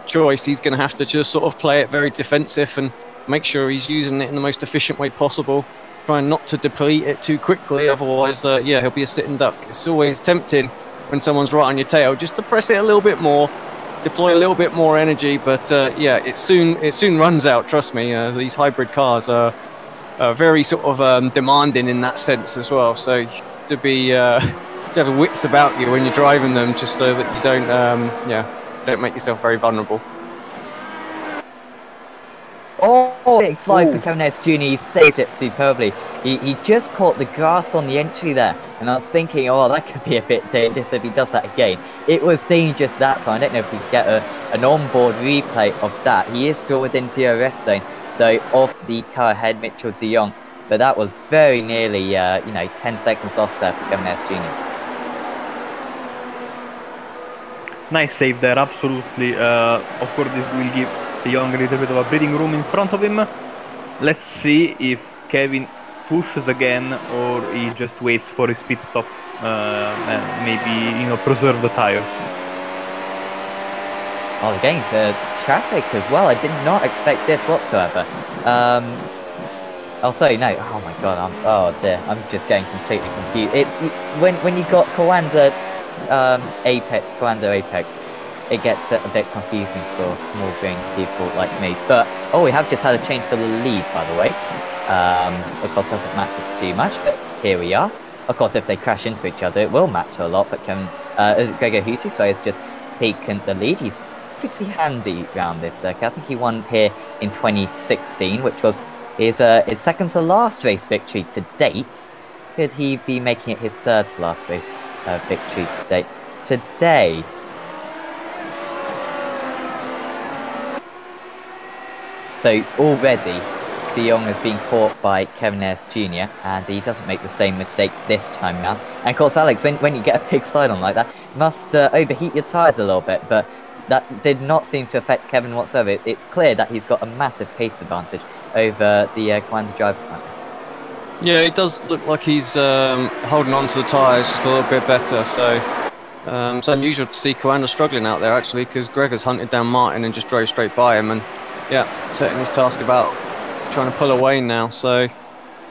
choice. He's going to have to just sort of play it very defensive and make sure he's using it in the most efficient way possible. Trying not to deplete it too quickly, otherwise, he'll be a sitting duck. It's always tempting when someone's right on your tail just to press it a little bit more, deploy a little bit more energy. But it soon runs out. Trust me. These hybrid cars are very sort of demanding in that sense as well. So to have wits about you when you're driving them, just so that you don't make yourself very vulnerable. Oh, big slide for Kevin S. Jr. He saved it superbly. He just caught the grass on the entry there. And I was thinking, oh, that could be a bit dangerous if he does that again. It was dangerous that time. I don't know if we can get an onboard replay of that. He is still within DRS zone, though, of the car ahead, Mitchell de Jong. But that was very nearly, 10 seconds lost there for Kevin S. Jr. Nice save there, absolutely. Of course, this will give De Jong a little bit of a breathing room in front of him. Let's see if Kevin pushes again or he just waits for his pit stop and maybe, you know, preserve the tires. Oh, they're getting to traffic as well. I did not expect this whatsoever. Oh, sorry, no. Oh my god, oh dear, I'm just getting completely confused. When you got Coanda Apex, it gets a bit confusing for small-brained people like me. But, oh, we have just had a change for the lead, by the way. Of course, doesn't matter too much, but here we are. Of course, if they crash into each other, it will matter a lot, but Gregor Hutu, so has just taken the lead. He's pretty handy around this circuit. I think he won here in 2016, which was his second to last race victory to date. Could he be making it his third to last race victory to date? Today, so already De Jong has been caught by Kevin Ellis Jr. and he doesn't make the same mistake this time now. And of course, Alex, when you get a big slide on like that, you must overheat your tyres a little bit, but that did not seem to affect Kevin whatsoever. It's clear that he's got a massive pace advantage over the commander driver. Yeah, it does look like he's holding on to the tyres just a little bit better. So it's unusual to see Coanda struggling out there, actually, because Gregor's hunted down Martin and just drove straight by him. And yeah, setting his task about trying to pull away now. So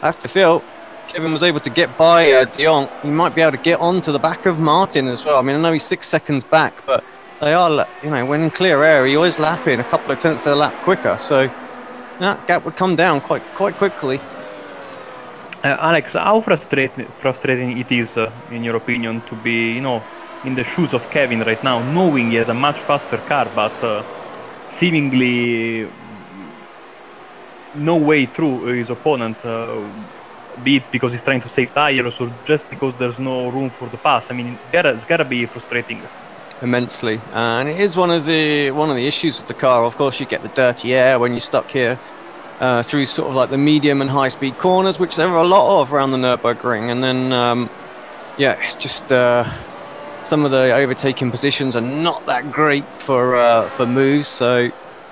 I have to feel Kevin was able to get by De Jong. He might be able to get on to the back of Martin as well. I mean, I know he's 6 seconds back, but they are, you know, when in clear air, he always lapping a couple of tenths of a lap quicker. So that gap would come down quite quickly. Alex, how frustrating it is, in your opinion, to be, you know, in the shoes of Kevin right now, knowing he has a much faster car, but seemingly no way through his opponent, be it because he's trying to save tires or just because there's no room for the pass. I mean, it's gotta be frustrating. Immensely, and it is one of the issues with the car. Of course, you get the dirty air when you're stuck here through sort of like the medium and high speed corners, which there are a lot of around the Nurburgring. And then yeah, it's just some of the overtaking positions are not that great for moves. So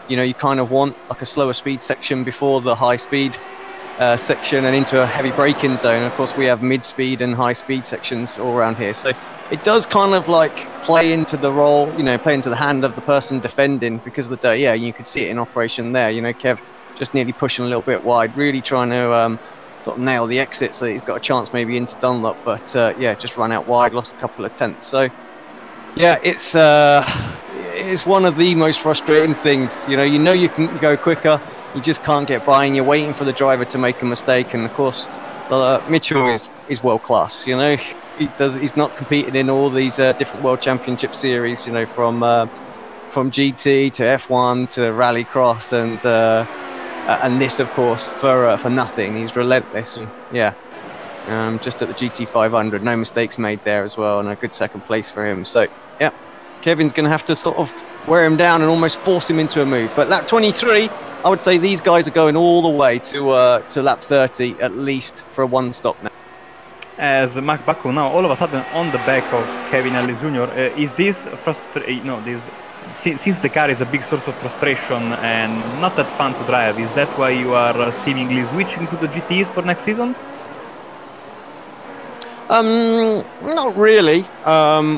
you know, you kind of want like a slower speed section before the high speed section and into a heavy braking zone. Of course, we have mid speed and high speed sections all around here, so it does kind of like play into the role, you know, play into the hand of the person defending because of the dirt. Yeah, you could see it in operation there. You know, Kev just nearly pushing a little bit wide, really trying to sort of nail the exit so that he's got a chance maybe into Dunlop, but yeah, just run out wide, lost a couple of tenths. So yeah, it's one of the most frustrating things. You know you can go quicker, you just can't get by, and you're waiting for the driver to make a mistake. And of course, Mitchell is world class. You know, he's not competing in all these different World Championship series. You know, from GT to F1 to Rallycross and this, of course, for nothing. He's relentless. And yeah, just at the GT 500, no mistakes made there as well, and a good second place for him. So yeah, Kevin's going to have to sort of wear him down and almost force him into a move. But lap 23, I would say these guys are going all the way to lap 30 at least for a one stop now. As Mark Bacco now all of a sudden on the back of Kevin Ellis Jr. Is this since the car is a big source of frustration and not that fun to drive, is that why you are seemingly switching to the GTs for next season? Not really.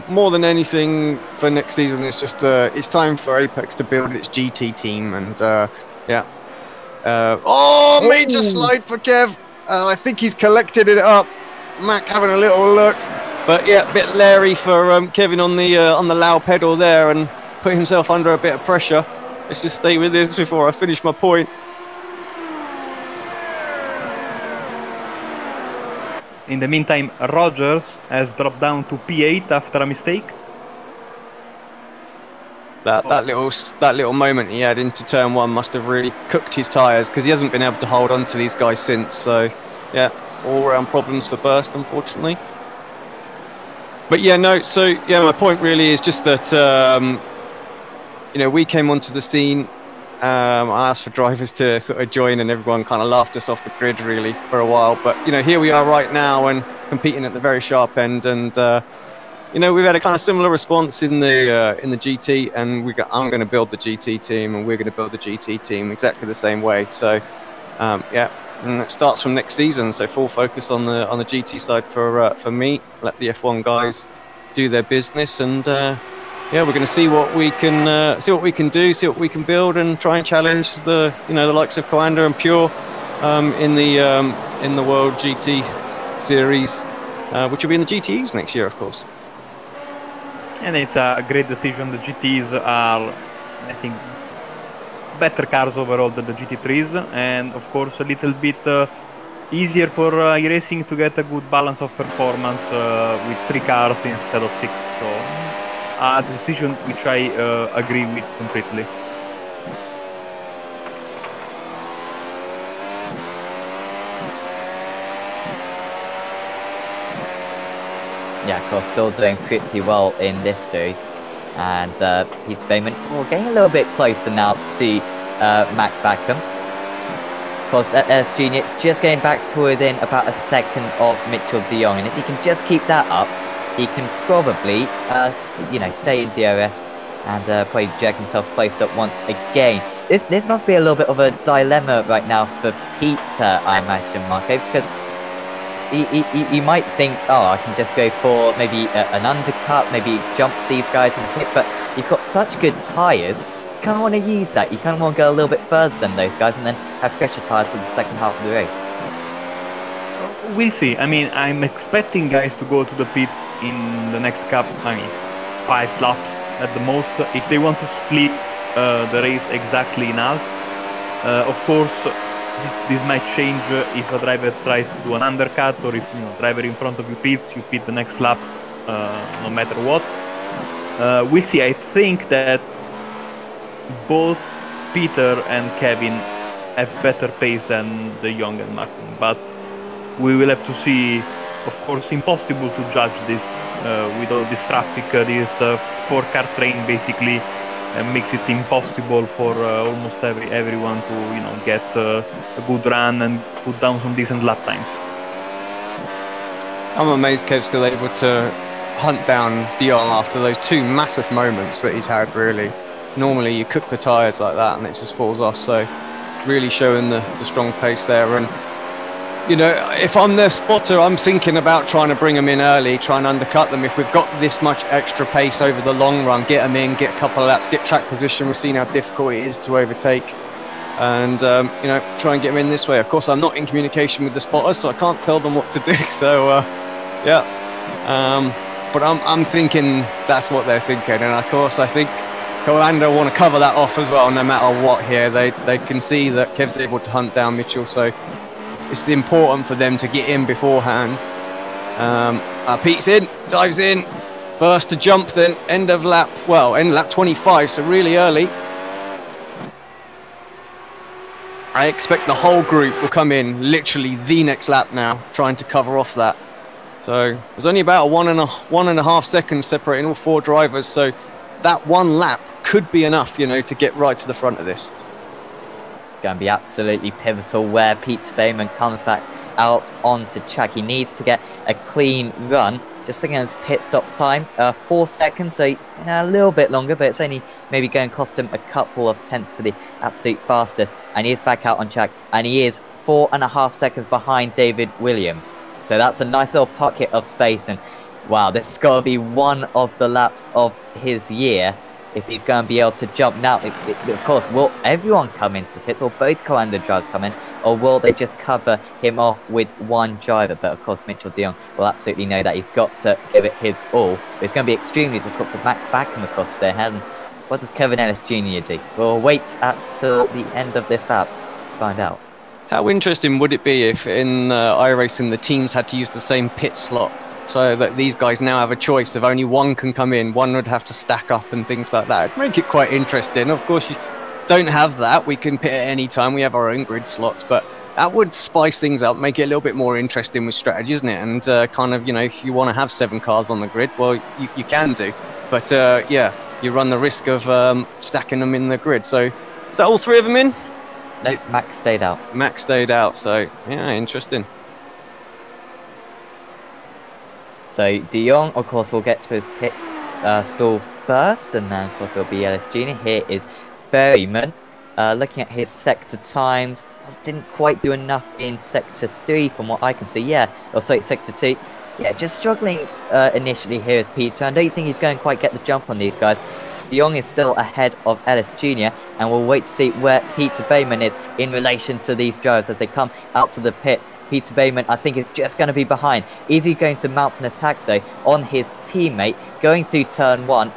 More than anything for next season, it's just it's time for Apex to build its GT team, and yeah. Major slide for Kev. I think he's collected it up. Mac having a little look, but yeah, a bit leery for Kevin on the low pedal there, and put himself under a bit of pressure. Let's just stay with this before I finish my point. In the meantime, Rogers has dropped down to P8 after a mistake. That little moment he had into turn one must have really cooked his tyres, because he hasn't been able to hold on to these guys since. So yeah, all round problems for Burst, unfortunately. But yeah, no. So yeah, my point really is just that you know, we came onto the scene. I asked for drivers to sort of join, and everyone kind of laughed us off the grid really for a while. But you know, here we are right now and competing at the very sharp end, and you know, we've had a kind of similar response in the GT, and I'm going to build the GT team, and we're going to build the GT team exactly the same way. So, yeah, and it starts from next season. So full focus on the GT side for me. Let the F1 guys do their business, and yeah, we're going to see what we can do, see what we can build, and try and challenge the likes of Coanda and Pure in the World GT Series, which will be in the GTEs next year, of course. And it's a great decision. The GTs are, I think, better cars overall than the GT3s, and of course a little bit easier for iRacing to get a good balance of performance with 3 cars instead of 6. So a decision which I agree with completely. Yeah, of course, still doing pretty well in this series. And Peter Berryman, getting a little bit closer now to Mac Backham. Of course, Ellis Jr. just getting back to within about a second of Mitchell de Jong. And if he can just keep that up, he can probably, stay in DRS and probably jerk himself closer once again. This must be a little bit of a dilemma right now for Peter, I imagine, Marco, because you might think, oh, I can just go for maybe an undercut, maybe jump these guys in the pits, but he's got such good tyres. You kind of want to use that. You kind of want to go a little bit further than those guys and then have fresher tyres for the second half of the race. We'll see. I mean, I'm expecting guys to go to the pits in the next cup, 5 laps at the most, if they want to split the race exactly in half. Of course, this might change if a driver tries to do an undercut, or if a driver in front of you pits, you pit the next lap no matter what. We'll see. I think that both Peter and Kevin have better pace than de Jong and Martin, but we will have to see. Of course, impossible to judge this with all this traffic. This 4-car train basically makes it impossible for almost everyone to get a good run and put down some decent lap times. I'm amazed Kev's still able to hunt down de Jong after those 2 massive moments that he's had, really. Normally you cook the tyres like that and it just falls off, so really showing the strong pace there. And if I'm their spotter, I'm thinking about trying to bring them in early, try and undercut them. If we've got this much extra pace over the long run, get them in, get a couple of laps, get track position. We've seen how difficult it is to overtake, and try and get them in this way. Of course, I'm not in communication with the spotters, so I can't tell them what to do. So yeah, but I'm thinking that's what they're thinking, and of course I think Coanda want to cover that off as well. No matter what, here they can see that Kev's able to hunt down Mitchell, so it's important for them to get in beforehand. Pete's in, dives in, first to jump, then end of lap 25, so really early. I expect the whole group will come in literally the next lap now, trying to cover off that. So there's only about one and a half seconds separating all 4 drivers, so that 1 lap could be enough, to get right to the front of this. Going to be absolutely pivotal where Peter Berryman comes back out onto track. He needs to get a clean run. Just looking at his pit stop time, 4 seconds, so a little bit longer, but it's only maybe going to cost him a couple of tenths to the absolute fastest. And he is back out on track, and he is 4.5 seconds behind David Williams. So that's a nice little pocket of space, and wow, this is going to be one of the laps of his year. If he's going to be able to jump now, of course, will everyone come into the pits, or both Coanda drivers come in, or will they just cover him off with 1 driver? But of course, Mitchell de Jong will absolutely know that he's got to give it his all. But it's going to be extremely difficult for Mac Backham across there. And what does Kevin Ellis Jr. do? We'll wait till the end of this lap to find out. How interesting would it be if in iRacing the teams had to use the same pit slot? So that these guys now have a choice. If only 1 can come in, 1 would have to stack up and things like that. It'd make it quite interesting. Of course, you don't have that. We can pit at any time. We have our own grid slots, but that would spice things up, make it a little bit more interesting with strategy, isn't it? And kind of, if you want to have 7 cars on the grid, well, you can do. But yeah, you run the risk of stacking them in the grid. So is that all 3 of them in? Nope, Max stayed out. Max stayed out, so yeah, interesting. So De Jong, of course, will get to his pit stall first, and then, of course, it'll be Ellis Jr. Here is Berryman. Looking at his sector times, didn't quite do enough in sector 3 from what I can see. Yeah, or sorry, sector 2. Yeah, just struggling initially here is Peter. I don't think he's going to quite get the jump on these guys. De Jong is still ahead of Ellis Jr. and we'll wait to see where Peter Berryman is in relation to these drivers as they come out to the pits. Peter Berryman, I think, is just going to be behind. Is he going to mount an attack, though, on his teammate going through turn 1?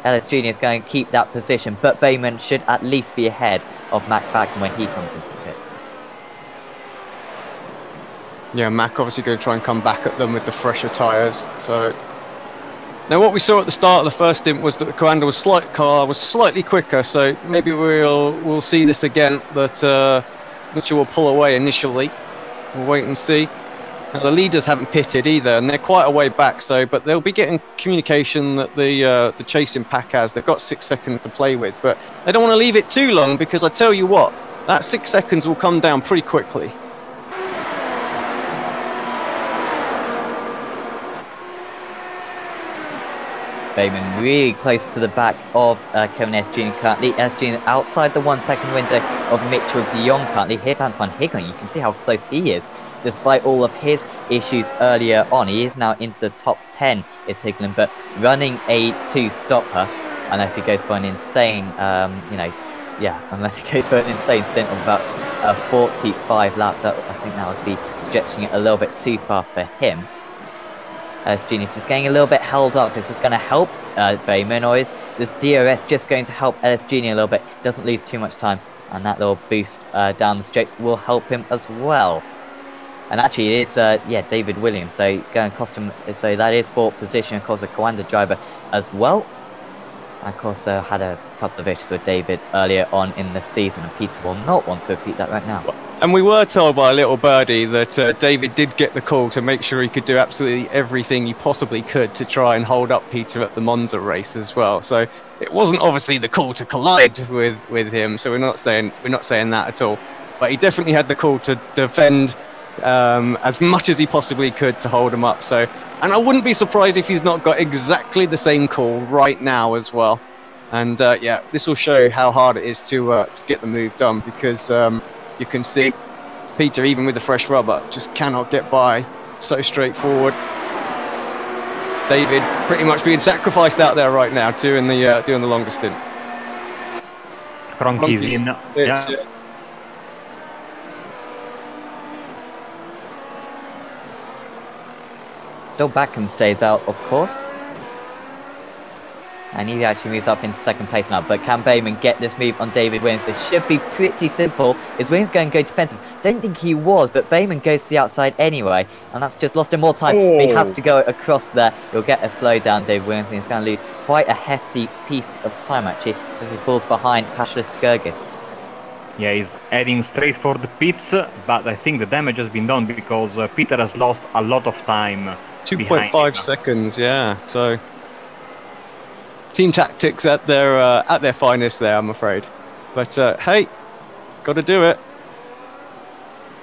Ellis Jr. is going to keep that position, but Berryman should at least be ahead of Mac Backen when he comes into the pits. Yeah, Mac obviously going to try and come back at them with the fresher tyres. So now what we saw at the start of the first stint was that the Coanda was slightly quicker. So maybe we'll see this again, that Mitchell will pull away initially. We'll wait and see. Now, the leaders haven't pitted either, and they're quite a way back. So, but they'll be getting communication that the chasing pack has. They've got 6 seconds to play with, but they don't want to leave it too long because I tell you what, that 6 seconds will come down pretty quickly. Berryman really close to the back of Kevin S. Jr. currently. S. Jr. outside the 1 second window of Mitchell de Jong currently. Here's Antoine Hegelin. You can see how close he is. Despite all of his issues earlier on, he is now into the top 10, is Hegelin, but running a 2-stopper, unless he goes for an insane, unless he goes for an insane stint of about 45 laps. I think that would be stretching it a little bit too far for him. Jr. just getting a little bit held up. Is this going to help Berryman, or is this DRS just going to help Ellis Jr. a little bit? Doesn't lose too much time, and that little boost down the straight will help him as well. And actually, it is David Williams, so going to cost him. So that is 4th position, of course, a Coanda driver as well. Of course, had a couple of issues with David earlier on in the season, and Peter will not want to repeat that right now. And we were told by a little birdie that David did get the call to make sure he could do absolutely everything he possibly could to try and hold up Peter at the Monza race as well. So it wasn't obviously the call to collide with him. So we're not saying that at all. But he definitely had the call to defend as much as he possibly could to hold him up. So, and I wouldn't be surprised if he's not got exactly the same call right now as well. And yeah, this will show how hard it is to get the move done, because you can see Peter, even with the fresh rubber, just cannot get by so straightforward. David pretty much being sacrificed out there right now, doing the longest stint. Cronky's in. Yeah. Still Backham stays out, of course. And he actually moves up into 2nd place now. But can Berryman get this move on David Williams? This should be pretty simple. Is Williams going to go defensive? Don't think he was, but Berryman goes to the outside anyway. And that's just lost him more time. Oh. But he has to go across there. He'll get a slowdown, David Williams. And he's going to lose quite a hefty piece of time, actually, as he falls behind Pashalis Skirgis. Yeah, he's heading straight for the pits, but I think the damage has been done because Peter has lost a lot of time. 2.5 seconds, yeah. So team tactics at their finest there, I'm afraid. But hey, got to do it.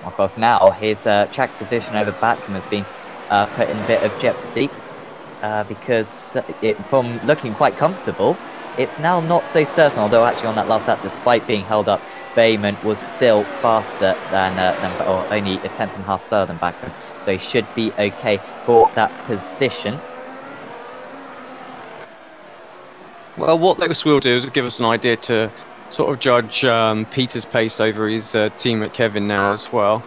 Of course, now his track position over Backham has been put in a bit of jeopardy because from looking quite comfortable, it's now not so certain. Although actually on that last lap, despite being held up, Berryman was still faster than or only a 10.5 slower than Backham. So he should be okay for that position. Well, what this will do is give us an idea to sort of judge Peter's pace over his teammate Kevin now as well.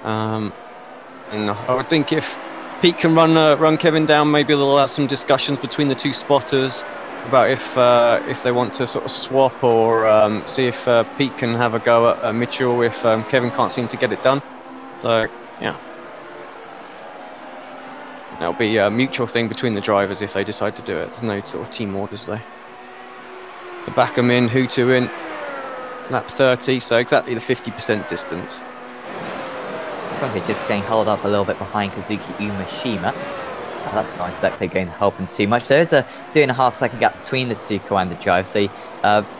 And I would think if Pete can run Kevin down, maybe they'll have some discussions between the 2 spotters about if they want to sort of swap, or see if Pete can have a go at Mitchell if Kevin can't seem to get it done. So yeah, that'll be a mutual thing between the drivers if they decide to do it. There's no sort of team orders there. So Backham in, Hutu in, lap 30, so exactly the 50% distance. Probably just getting held up a little bit behind Kazuki Umeshima. That's not exactly going to help him too much. There is a 2.5 second gap between the 2 Coanda drives. So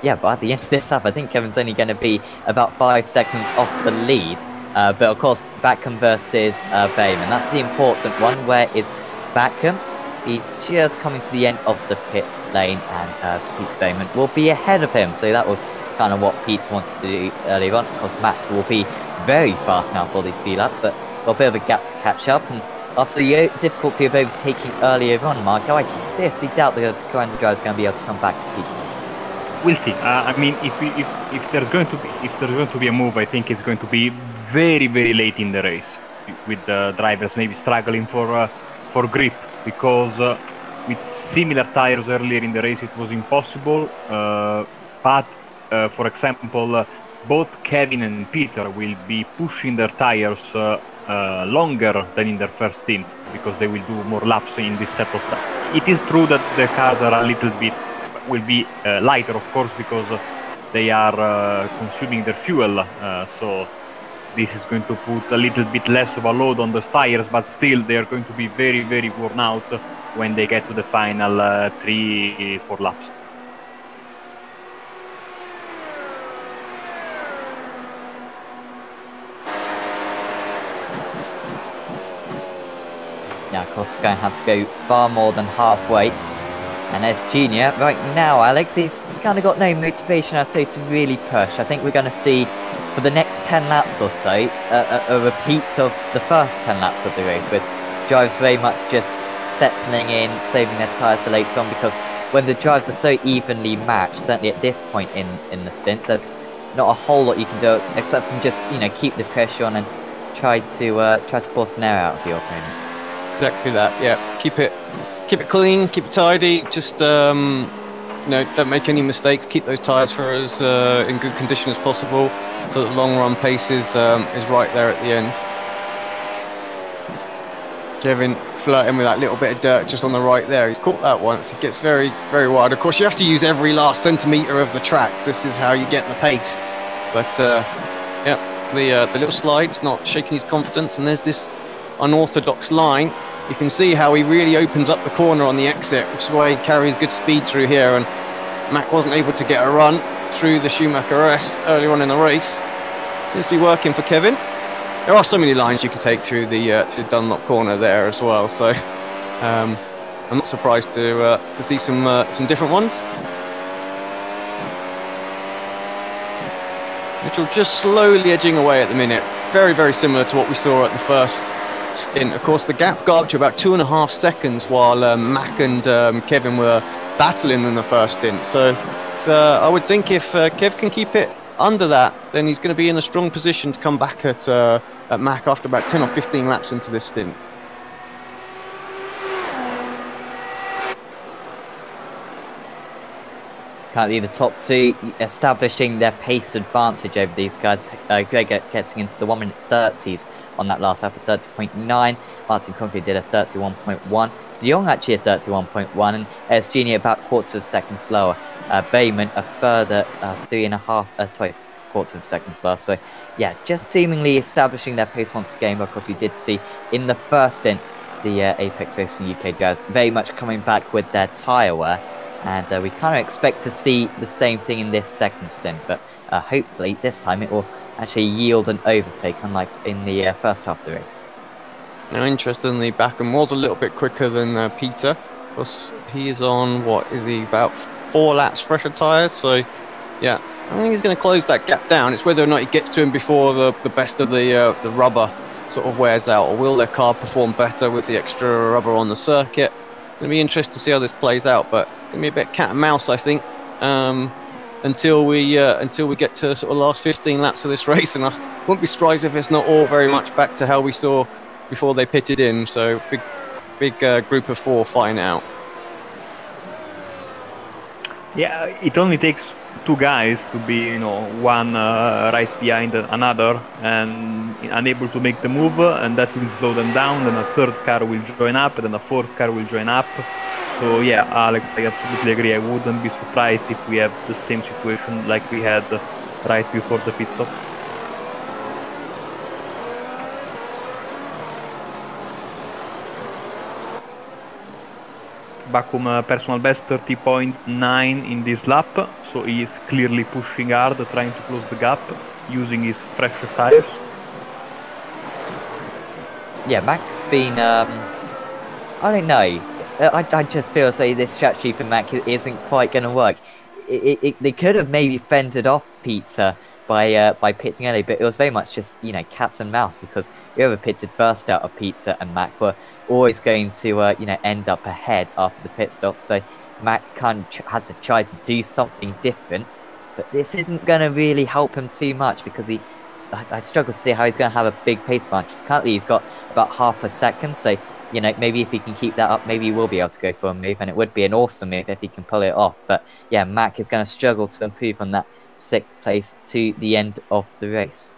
yeah, but at the end of this lap, I think Kevin's only going to be about 5 seconds off the lead. But of course, Backham versus Berryman. That's the important one. Where is back him. He's just coming to the end of the pit lane, and Peter Berryman will be ahead of him. So that was kind of what Pete wanted to do earlier on. Of course, Matt will be very fast now for these few laps, but got a bit of a gap to catch up. And after the difficulty of overtaking earlier on, Marco, I seriously doubt the Coranda driver is going to be able to come back, Pete. We'll see. I mean, if there's going to be a move, I think it's going to be very, very late in the race, with the drivers maybe struggling for grip, because with similar tires earlier in the race it was impossible. But for example, both Kevin and Peter will be pushing their tires longer than in their first stint, because they will do more laps in this set of tires. It is true that the cars are a little bit will be lighter, of course, because they are consuming their fuel, so this is going to put a little bit less of a load on the tires, but still they are going to be very, very worn out when they get to the final 3-4 laps. Yeah, of course, going to have to go far more than halfway. And as Junior, right now, Alex, he's kind of got no motivation, I'd say, to really push. I think we're going to see, for the next 10 laps or so, a repeat of the first 10 laps of the race, with drivers very much just settling in, saving their tyres for later on, because when the drives are so evenly matched, certainly at this point in the stints, there's not a whole lot you can do, except from just, you know, keep the pressure on and try to force an error out of your opponent. Exactly that, yeah. Keep it clean, keep it tidy, just you know, don't make any mistakes, keep those tyres for us in good condition as possible, so that long run pace is right there at the end. Kevin flirting with that little bit of dirt just on the right there. He's caught that once. It gets very, very wide. Of course, you have to use every last centimetre of the track. This is how you get the pace. But yeah, the little slide's not shaking his confidence, and there's this unorthodox line. You can see how he really opens up the corner on the exit, which is why he carries good speed through here, and Mac wasn't able to get a run through the Schumacher RS earlier on in the race. Seems to be working for Kevin. There are so many lines you can take through the Dunlop corner there as well, so I'm not surprised to see some different ones. Mitchell just slowly edging away at the minute, very, very similar to what we saw at the first stint. Of course, the gap got up to about 2.5 seconds while Mac and Kevin were battling in the first stint. So I would think if Kev can keep it under that, then he's going to be in a strong position to come back at Mac after about 10 or 15 laps into this stint. Currently the top two establishing their pace advantage over these guys. Greg getting into the 1 minute 30s on that last lap at 30.9. Martin Conklin did a 31.1. De Jong actually a 31.1, and Ellis Jr. about quarter of a second slower. Berryman a further 3.5 quarter of a second slower. So yeah, just seemingly establishing their pace once again. But of course, we did see in the first stint the Apex Racing UK guys very much coming back with their tyre wear. And we kind of expect to see the same thing in this second stint, but hopefully this time it will actually yield an overtake, unlike in the first half of the race. Now, interestingly, Backham was a little bit quicker than Peter, because he is on, what is he, about 4 laps fresher tyres, so yeah, I think he's going to close that gap down. It's whether or not he gets to him before the best of the rubber sort of wears out, or will their car perform better with the extra rubber on the circuit. It's going to be interesting to see how this plays out, but it's going to be a bit cat and mouse, I think, until we get to sort of last 15 laps of this race, and I wouldn't be surprised if it's not all very much back to how we saw before they pitted in. So big group of 4 fighting out. Yeah, it only takes 2 guys to be, you know, one right behind another and unable to make the move, and that will slow them down. Then a third car will join up, and then a fourth car will join up. So yeah, Alex, I absolutely agree. I wouldn't be surprised if we have the same situation like we had right before the pit stop. Bakum personal best 30.9 in this lap, so he is clearly pushing hard, trying to close the gap, using his fresher tires. Yeah, Mac's been I don't know. I just feel as though this strategy for Mac isn't quite going to work. They could have maybe fended off Pizza by pitting early, but it was very much just, you know, cats and mouse, because whoever pitted first out of Pizza and Mac were always going to, you know, end up ahead after the pit stop. So Mac had to try to do something different, but this isn't going to really help him too much, because I struggle to see how he's going to have a big pace advantage. Currently, he's got about half a second, so, you know, maybe if he can keep that up, maybe he will be able to go for a move, and it would be an awesome move if he can pull it off. But yeah, Mac is going to struggle to improve on that 6th place to the end of the race.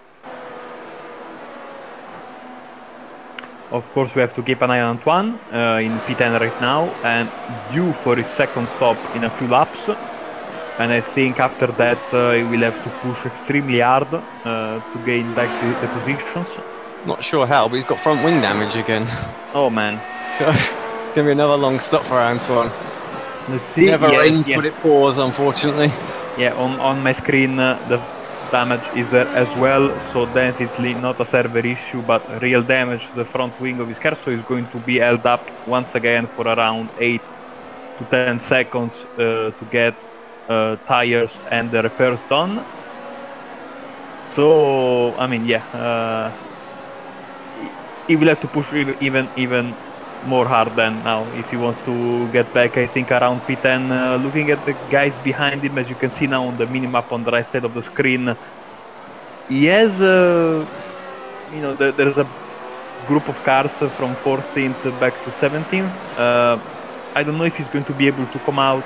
Of course, we have to keep an eye on Antoine in P10 right now, and due for his second stop in a few laps. And I think after that he will have to push extremely hard to gain back the positions. Not sure how, but he's got front wing damage again. Oh man. So it's going to be another long stop for Antoine. Let's see. Never rains, but it pours, unfortunately. Yeah, on my screen the damage is there as well, so definitely not a server issue, but real damage to the front wing of his car, so he's going to be held up once again for around 8 to 10 seconds to get tires and the repairs done. So, I mean, yeah, he will have to push even more hard than now if he wants to get back, I think, around P10. Looking at the guys behind him, as you can see now on the minimap on the right side of the screen, he has, you know, there's a group of cars from 14th back to 17th. I don't know if he's going to be able to come out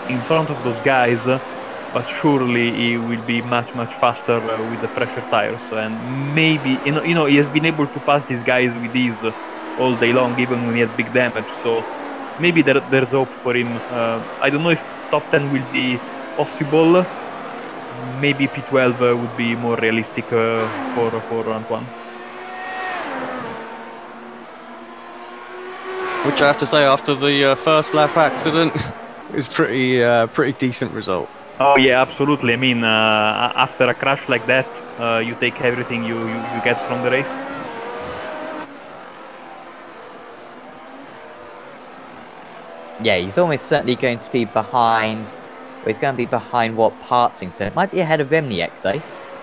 in front of those guys, but surely he will be much faster with the fresher tires, and maybe, you know, he has been able to pass these guys with ease all day long, even when he had big damage, so maybe there's hope for him. I don't know if top 10 will be possible. Maybe P12 would be more realistic for Antoine. Which I have to say, after the first lap accident, is pretty decent result. Oh yeah, absolutely. I mean, after a crash like that, you take everything you get from the race. Yeah, he's almost certainly going to be behind. Well, he's going to be behind Partington. It might be ahead of Remniak though.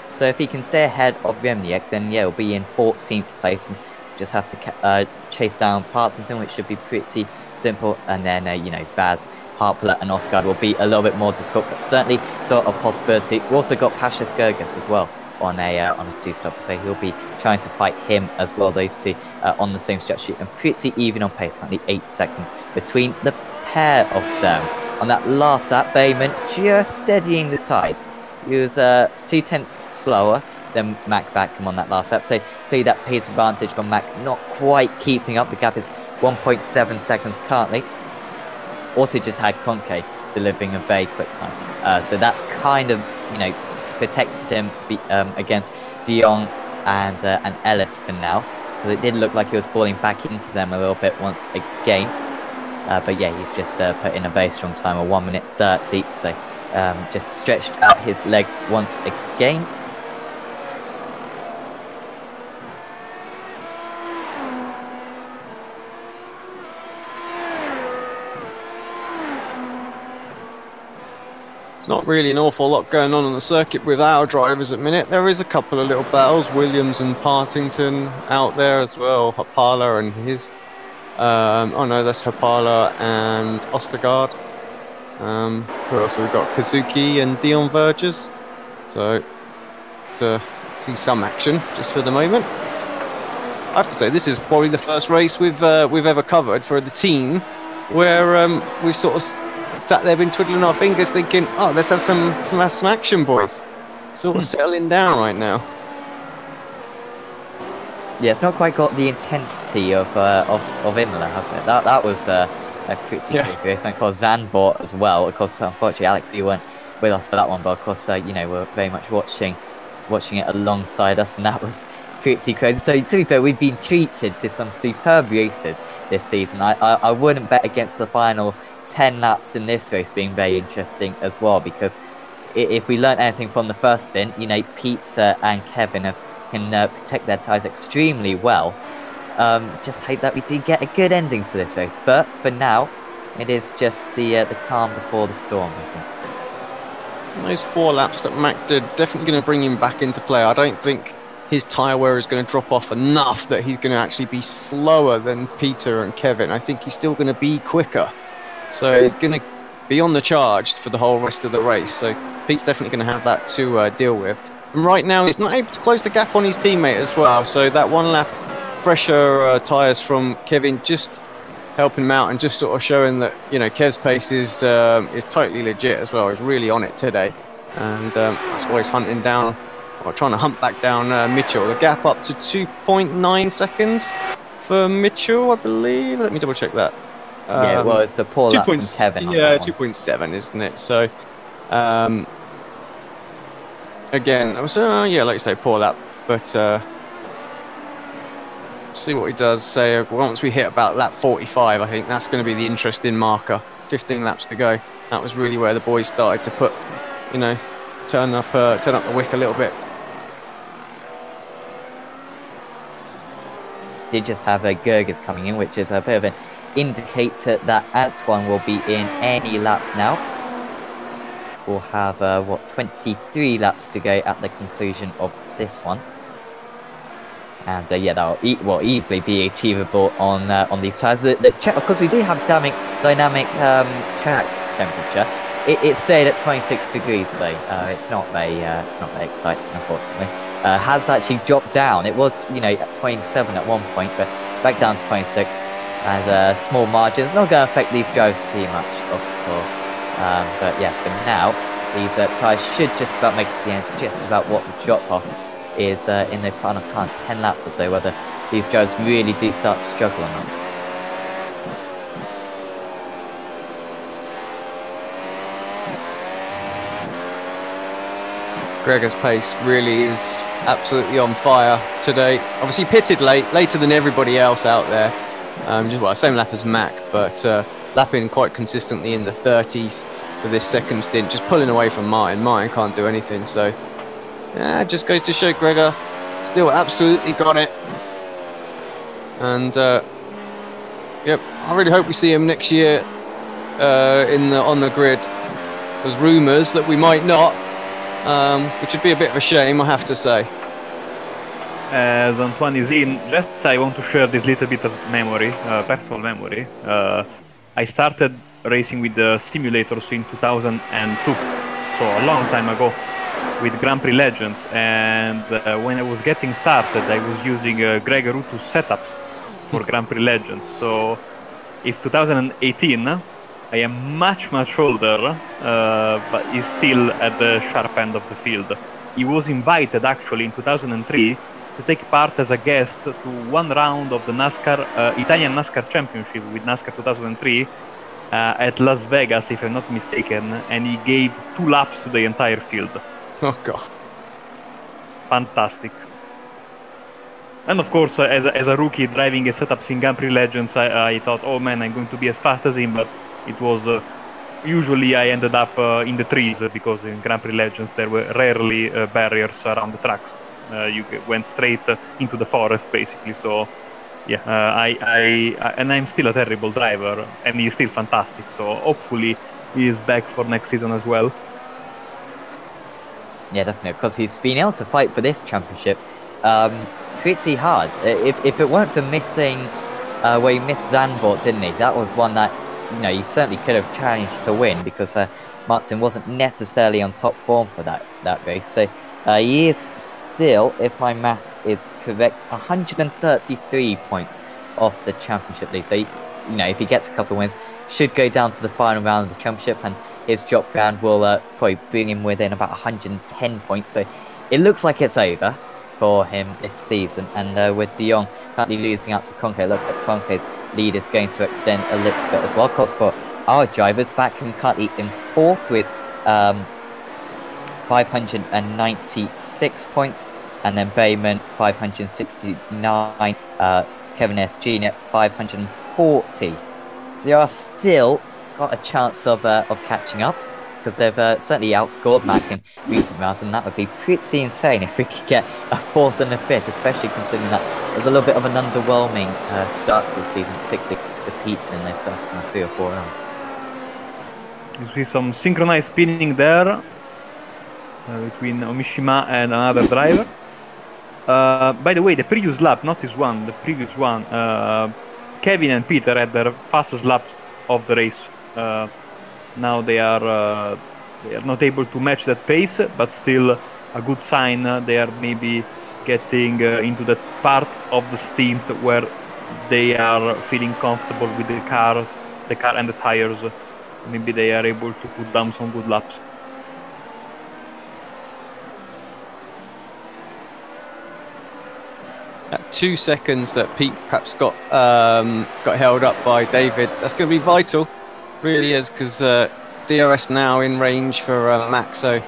So if he can stay ahead of Remniak, then yeah, he'll be in 14th place and just have to chase down Partington, which should be pretty simple. And then you know, Baz, Harpler and Oscar will be a little bit more difficult, but certainly sort of possibility. We've also got Pashas Gerges as well on a 2-stop, so he'll be trying to fight him as well. Those two on the same strategy and pretty even on pace, currently 8 seconds between the pair of them. On that last lap, Berryman just steadying the tide. He was 0.2 slower than Mac Backham on that last lap, so clearly that pace advantage from Mac not quite keeping up. The gap is 1.7 seconds currently. Also just had Conke delivering a very quick time, so that's kind of, you know, protected him against De Jong and Ellis for now, because it did look like he was falling back into them a little bit once again. But yeah, he's just put in a very strong time of 1 minute 30, so just stretched out his legs once again. Not really an awful lot going on the circuit with our drivers at the minute. There is a couple of little battles, Williams and Partington out there as well, Hapala and his. Oh no, that's Hapala and Ostergaard. Who else have we got? Kazuki and Dion Verges. So, to see some action just for the moment. I have to say, this is probably the first race we've ever covered for the team where we've sort of sat there, been twiddling our fingers, thinking, "Oh, let's have some action, boys." Sort of settling down right now. Yeah, it's not quite got the intensity of Imola, hasn't it? That was a pretty crazy race. And of course, Zandvoort as well. Of course, unfortunately, Alex, you weren't with us for that one, but of course, you know, we're very much watching it alongside us, and that was pretty crazy. So to be fair, we've been treated to some superb races this season. I wouldn't bet against the final 10 laps in this race being very interesting as well, because if we learned anything from the first stint, you know, Peter and Kevin can protect their tyres extremely well. Just hope that we do get a good ending to this race. But for now, it is just the calm before the storm, I think. Those 4 laps that Mac did, definitely going to bring him back into play. I don't think his tyre wear is going to drop off enough that he's going to actually be slower than Peter and Kevin. I think he's still going to be quicker. So he's going to be on the charge for the whole rest of the race. So Pete's definitely going to have that to deal with. And right now, he's not able to close the gap on his teammate as well. So that 1 lap fresher tyres from Kevin just helping him out and just sort of showing that, you know, Kev's pace is totally legit as well. He's really on it today. And that's why he's hunting down, or trying to hunt back down Mitchell. The gap up to 2.9 seconds for Mitchell, I believe. Let me double check that. Yeah, well, it's a poor lap from Kevin. Yeah, 2.7, isn't it? So, again, I was, yeah, like you say, poor lap. But see what he does. Say once we hit about lap 45, I think that's going to be the interesting marker. 15 laps to go. That was really where the boys started to put, you know, turn up the wick a little bit. Did just have a Gerges coming in, which is a bit of an indicator that Antoine will be in any lap now. We'll have, what, 23 laps to go at the conclusion of this one. And yeah, that'll easily be achievable on these tyres. Because we do have dynamic track temperature. It stayed at 26 degrees though. It's not very exciting, unfortunately. Has actually dropped down. It was, you know, at 27 at one point, but back down to 26. And small margins, not going to affect these drivers too much, of course. But yeah, for now, these tyres should just about make it to the end. It's just about what the drop-off is in those final 10 laps or so, whether these drivers really do start to struggle or not. Gregor's pace really is absolutely on fire today. Obviously pitted later than everybody else out there. Just well, same lap as Mac, but lapping quite consistently in the 30s for this second stint, just pulling away from Martin. Martin can't do anything, so yeah, it just goes to show Gregor still absolutely got it. And yep, I really hope we see him next year on the grid. There's rumours that we might not, which would be a bit of a shame, I have to say. As Antoine is in, just I want to share this little bit of memory, personal memory. I started racing with the simulators in 2002, so a long time ago, with Grand Prix Legends. And when I was getting started, I was using Gregor Rutus setups for Grand Prix Legends. So it's 2018. I am much older, but he's still at the sharp end of the field. He was invited actually in 2003 to take part as a guest to one round of the NASCAR Italian NASCAR Championship with NASCAR 2003 at Las Vegas, if I'm not mistaken, and he gave 2 laps to the entire field. Oh god, fantastic! And of course, as a rookie driving a setups in Grand Prix Legends, I thought, oh man, I'm going to be as fast as him, but it was usually I ended up in the trees, because in Grand Prix Legends there were rarely barriers around the tracks. You went straight into the forest basically. So yeah, and I'm still a terrible driver, and he's still fantastic. So hopefully he is back for next season as well. Yeah, definitely, because he's been able to fight for this championship pretty hard. If it weren't for missing where he missed Zandvoort, didn't he? That was one that, you know, he certainly could have challenged to win, because Martin wasn't necessarily on top form for that race. So he is still, if my maths is correct, 133 points off the championship lead. So, you know, if he gets a couple of wins, should go down to the final round of the championship, and his drop round will probably bring him within about 110 points. So it looks like it's over for him this season. And with De Jong currently losing out to Conke, it looks like Conke's lead is going to extend a little bit as well. Because for our drivers, Backman currently in 4th with 596 points, and then Berryman 569, Kevin S. Jr. 540. So they are still got a chance of catching up. because they've certainly outscored Mac in recent rounds, and that would be pretty insane if we could get a 4th and a 5th, especially considering that there's a little bit of an underwhelming start to the season, particularly the pizza in those first 3 or 4 rounds. You see some synchronized spinning there between Omishima and another driver. By the way, the previous lap, not this one, the previous one, Kevin and Peter had their fastest lap of the race. Now they are not able to match that pace, but still a good sign. They are maybe getting into that part of the stint where they are feeling comfortable with the car and the tires. Maybe they are able to put down some good laps. At 2 seconds that Pete perhaps got held up by David, that's going to be vital, really is, because DRS now in range for Max, so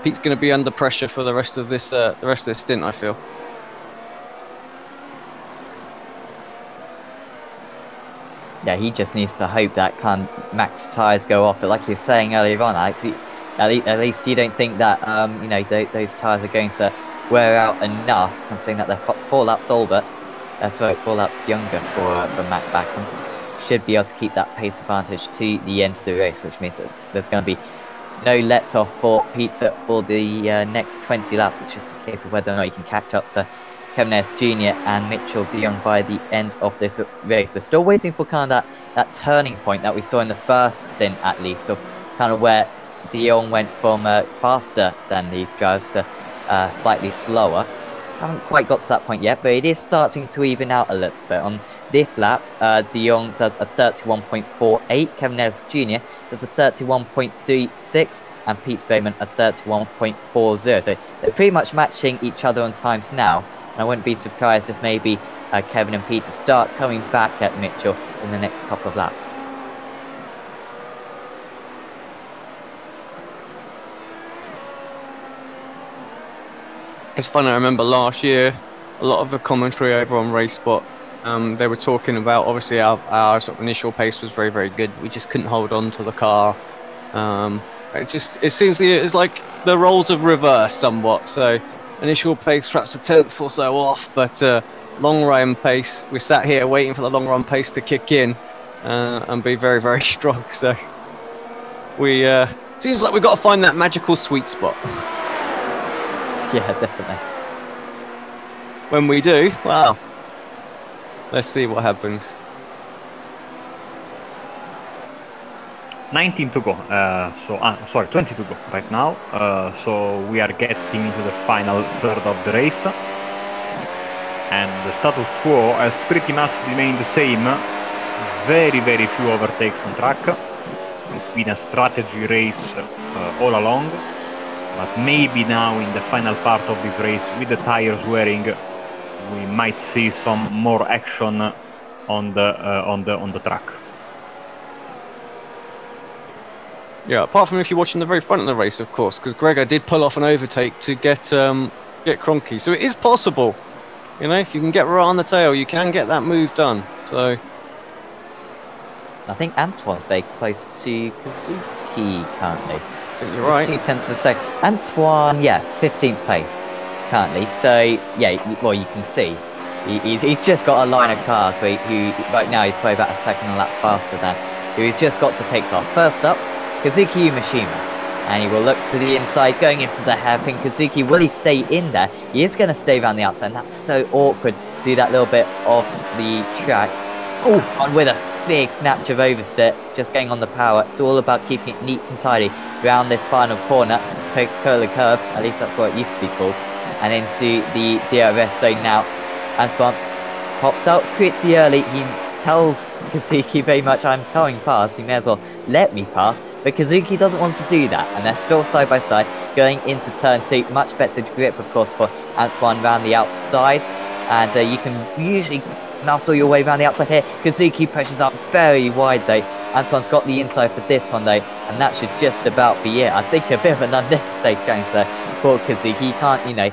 Pete's going to be under pressure for the rest of this stint, I feel. Yeah, he just needs to hope that Max tyres go off. But like you were saying earlier on, Alex, at least you don't think that you know, those tyres are going to wear out enough, considering that they're 4 laps older. Sorry, 4 laps younger for Mac Backham. Should be able to keep that pace advantage to the end of the race, which means there's going to be no let-off for Peter for the next 20 laps. It's just a case of whether or not you can catch up to Kevin Ellis Jr. and Mitchell de Jong by the end of this race. We're still waiting for kind of that turning point that we saw in the first stint, at least, of kind of where de Jong went from faster than these drivers to slightly slower. Haven't quite got to that point yet, but it is starting to even out a little bit. On this lap, de Jong does a 31.48, Kevin Ellis Jr. does a 31.36, and Pete Berryman a 31.40. So they're pretty much matching each other on times now. And I wouldn't be surprised if maybe Kevin and Peter start coming back at Mitchell in the next couple of laps. It's funny, I remember last year, a lot of the commentary over on Racespot, they were talking about, obviously our sort of initial pace was very, very good. We just couldn't hold on to the car. It seems it's like the roles have reversed somewhat. So initial pace perhaps a 10th or so off, but long run pace, we sat here waiting for the long run pace to kick in and be very, very strong. So we seems like we've got to find that magical sweet spot. Yeah, definitely. When we do, well, let's see what happens. 19 to go, sorry, 20 to go right now, so we are getting into the final third of the race, and the status quo has pretty much remained the same. Very, very few overtakes on track. It's been a strategy race all along, but maybe now in the final part of this race, with the tires wearing, we might see some more action on the track. Yeah, apart from if you're watching the very front of the race, of course, because Gregor did pull off an overtake to get Kroenke. So it is possible, you know, if you can get right on the tail, you can get that move done. So I think Antoine's very close to Kazuki currently. I think you're right. 2/10 of a second. Antoine, yeah, 15th place currently. So yeah, well, you can see he's just got a line of cars who right now he's probably about a second lap faster than who he's just got to pick off. First up, Kazuki Umeshima, and he will look to the inside, going into the hairpin. Kazuki, will he stay in there? He is going to stay around the outside, and that's so awkward to do that little bit of the track. Oh, on with a big snatch of oversteer, just going on the power. It's all about keeping it neat and tidy around this final corner, Coca-Cola curve, at least that's what it used to be called, and into the DRS zone now. Antoine pops out pretty early. He tells Kazuki very much, I'm coming past, you may as well let me pass. But Kazuki doesn't want to do that, and they're still side by side going into turn 2. Much better grip, of course, for Antoine around the outside, and you can usually muscle your way around the outside here. Kazuki pushes up very wide though. Antoine's got the inside for this one though, and that should just about be it. I think a bit of an unnecessary chance there for Kazuki. He can't, you know,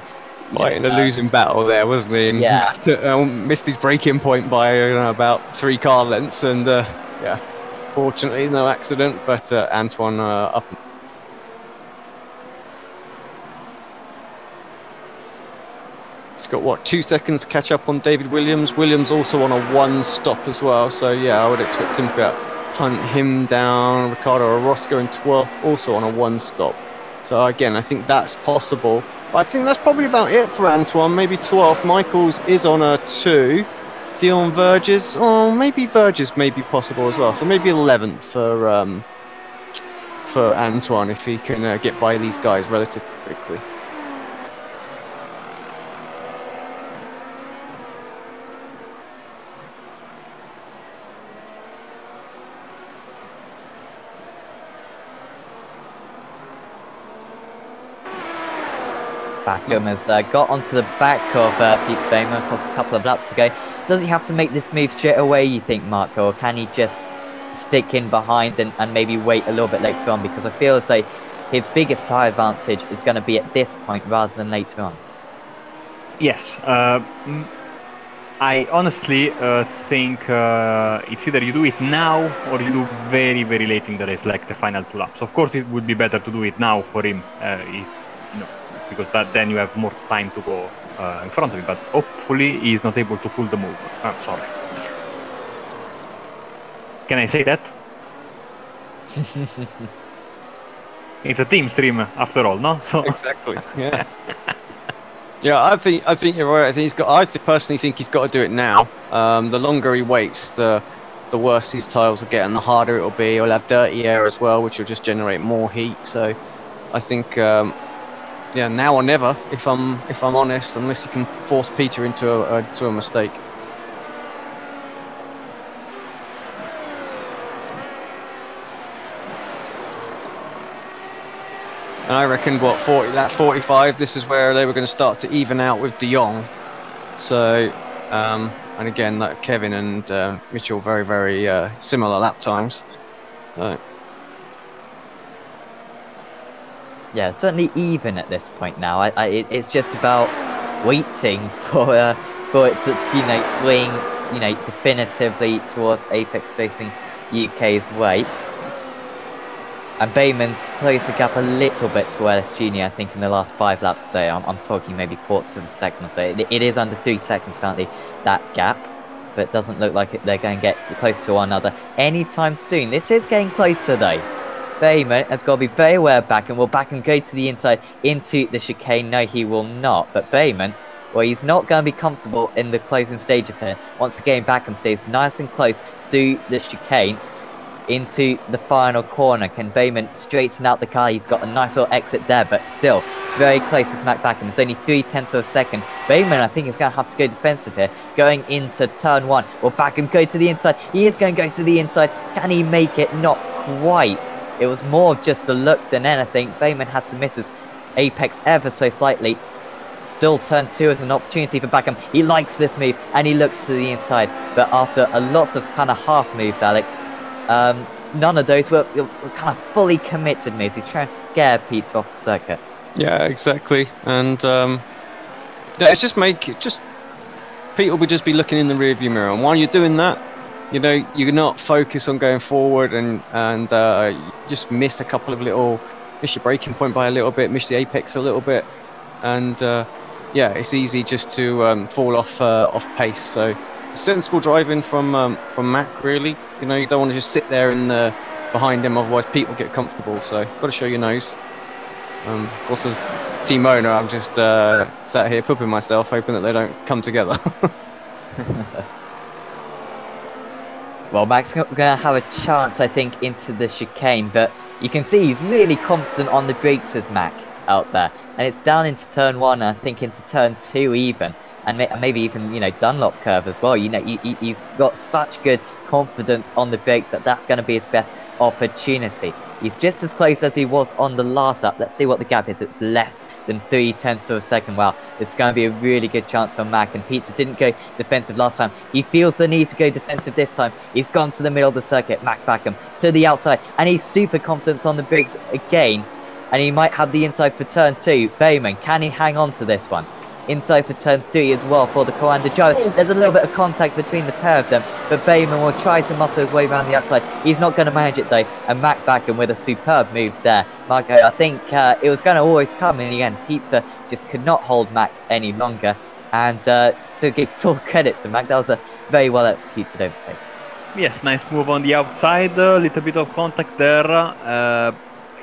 fighting a losing battle there, wasn't he? And yeah. Missed his braking point by about 3 car lengths, and yeah, fortunately no accident. But Antoine up He's got, what, 2 seconds to catch up on David Williams. Williams also on a 1 stop as well. So, yeah, I would expect him to hunt him down. Ricardo Orozco in 12th, also on a 1 stop. So, again, I think that's possible. But I think that's probably about it for Antoine. Maybe 12th. Michaels is on a 2. Dion Verges. Oh, maybe Verges may be possible as well. So, maybe 11th for Antoine if he can get by these guys relatively quickly. Backham has got onto the back of Peter Berryman, of course, a couple of laps ago. Does he have to make this move straight away, you think, Marco, or can he just stick in behind and maybe wait a little bit later on? Because I feel as though his biggest tyre advantage is going to be at this point rather than later on. Yes, I honestly think it's either you do it now or you do very, very late in the race, like the final 2 laps. Of course, it would be better to do it now for him, because then you have more time to go in front of him. But hopefully, he's not able to pull the move. Sorry. Can I say that? It's a team stream after all, no? So exactly. Yeah. Yeah, I think you're right. I think personally think he's got to do it now. The longer he waits, the worse his tyres will get, and the harder it will be. He'll have dirty air as well, which will just generate more heat. So, I think, yeah, now or never. If I'm honest, unless he can force Peter into a mistake. And I reckon, what, 45, this is where they were going to start to even out with De Jong. So, and again, like Kevin and Mitchell, very, very similar lap times. So. Yeah, certainly even at this point now. It's just about waiting for it to, swing, definitively towards Apex Racing UK's way. And Berryman's closed the gap a little bit to Ellis Jr., I think, in the last 5 laps. So I'm talking maybe quarters of a second or so. It is under 3 seconds, apparently, that gap. But it doesn't look like they're going to get close to one another anytime soon. This is getting closer, though. Berryman has got to be very aware of Backham. Will Backham go to the inside into the chicane? No, he will not. But Berryman, well, he's not going to be comfortable in the closing stages here. Once again, Backham stays nice and close through the chicane into the final corner. Can Berryman straighten out the car? He's got a nice little exit there, but still very close to smack Backham. It's only 0.3 of a second. Berryman, I think, is going to have to go defensive here. Going into turn 1. Will Backham go to the inside? He is going to go to the inside. Can he make it? Not quite. It was more of just the look than anything. Berryman had to miss his apex ever so slightly. Still turn 2 as an opportunity for Backham. He likes this move and he looks to the inside. But after a lots of kind of half moves, Alex, none of those were kind of fully committed moves. He's trying to scare Peter off the circuit. Yeah, exactly. And yeah, it's just Pete will just be looking in the rearview mirror. And while you're doing that, you're not focused on going forward and just miss a couple of miss your braking point by a little bit, miss the apex a little bit, and yeah, it's easy just to fall off pace. So sensible driving from Mac, really. You don't want to just sit there and behind him, otherwise Pete will get comfortable. So got to show your nose. Of course, as team owner, I'm just sat here pooping myself, hoping that they don't come together. Well, Mac's going to have a chance, I think, into the chicane, but you can see he's really confident on the brakes as Mac out there. And it's down into turn 1, and I think into turn 2 even. And maybe even, Dunlop curve as well. He's got such good confidence on the brakes that that's going to be his best opportunity. He's just as close as he was on the last lap. Let's see what the gap is. It's less than 0.3 of a second. Wow, it's going to be a really good chance for Mac. And Peter didn't go defensive last time. He feels the need to go defensive this time. He's gone to the middle of the circuit. Mac Backham to the outside. And he's super confident on the brakes again. And he might have the inside for turn 2. Berryman, can he hang on to this one? Inside for turn 3 as well for the Coanda Joe. There's a little bit of contact between the pair of them, but Berryman will try to muscle his way around the outside. He's not going to manage it though, and Mac Backham with a superb move there. Marco, I think it was going to always come in the end. Peter just could not hold Mac any longer, And to give full credit to Mac, that was a very well executed overtake. Yes, nice move on the outside, a little bit of contact there.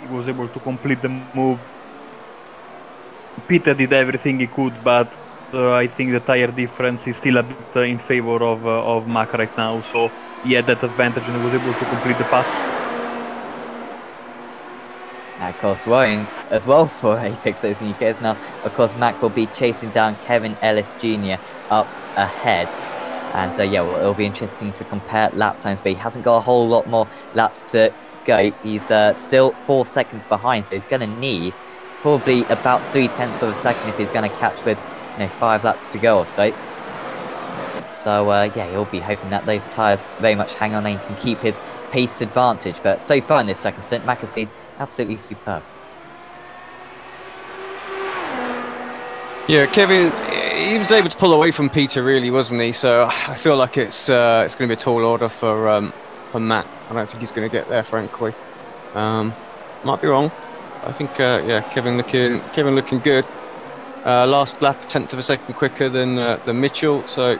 He was able to complete the move. Peter did everything he could, but I think the tire difference is still a bit in favor of Mac right now. So he had that advantage and he was able to complete the pass. Of course, worrying as well for Apex Racing UK is now, of course, Mac will be chasing down Kevin Ellis Jr. up ahead. And yeah, well, it'll be interesting to compare lap times, but he hasn't got a whole lot more laps to go. He's still 4 seconds behind, so he's going to need probably about 0.3 of a second if he's going to catch with 5 laps to go or so. So yeah, he'll be hoping that those tyres very much hang on and can keep his pace advantage. But so far in this second stint, Mac has been absolutely superb. Yeah, Kevin, he was able to pull away from Peter, really, wasn't he? So I feel like it's going to be a tall order for Matt. I don't think he's going to get there, frankly. Might be wrong. I think yeah, Kevin looking good. Last lap, 1/10 of a second quicker than Mitchell. So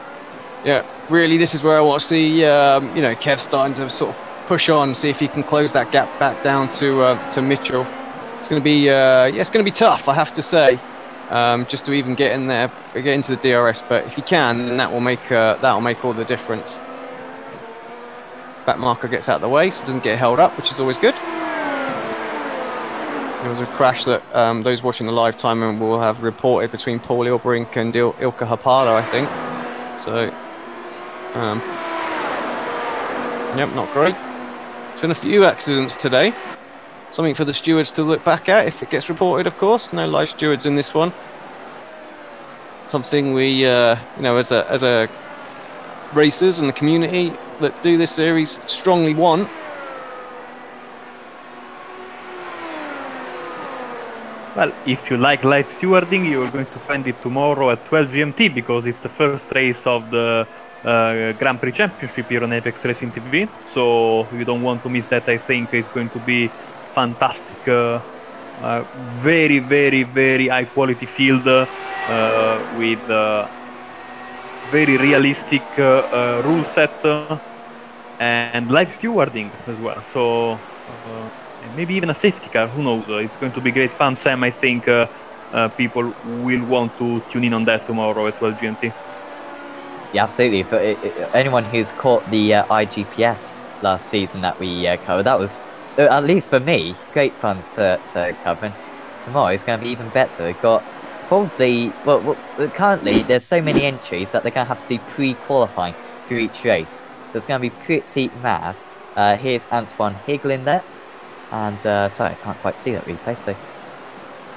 yeah, really, this is where I want to see Kev starting to sort of push on, see if he can close that gap back down to Mitchell. It's going to be yeah, it's going to be tough, I have to say. Just to even get in there, get into the DRS, but if you can, then that will make all the difference. Back marker gets out of the way, so it doesn't get held up, which is always good. There was a crash that those watching the live timer will have reported between Paul Ilbrink and Ilka Hapala, I think. So, yep, not great. There's been a few accidents today. Something for the stewards to look back at if it gets reported, of course. No live stewards in this one. Something we, as a racers and the community that do this series strongly want. Well, if you like live stewarding, you're going to find it tomorrow at 12 GMT because it's the first race of the Grand Prix Championship here on Apex Racing TV. So you don't want to miss that. I think it's going to be fantastic, very, very, very high quality field with very realistic rule set and live stewarding as well. So maybe even a safety car, who knows? It's going to be great fun. Sam, I think people will want to tune in on that tomorrow at 12 GMT. Yeah, absolutely. But anyone who's caught the IGPS last season that we covered, that was, at least for me, great fun to cover. And tomorrow is going to be even better. We've got probably, well, currently there's so many entries that they're going to have to do pre-qualifying for each race. So it's going to be pretty mad. Here's Antoine Hegelin there. And sorry, I can't quite see that replay. So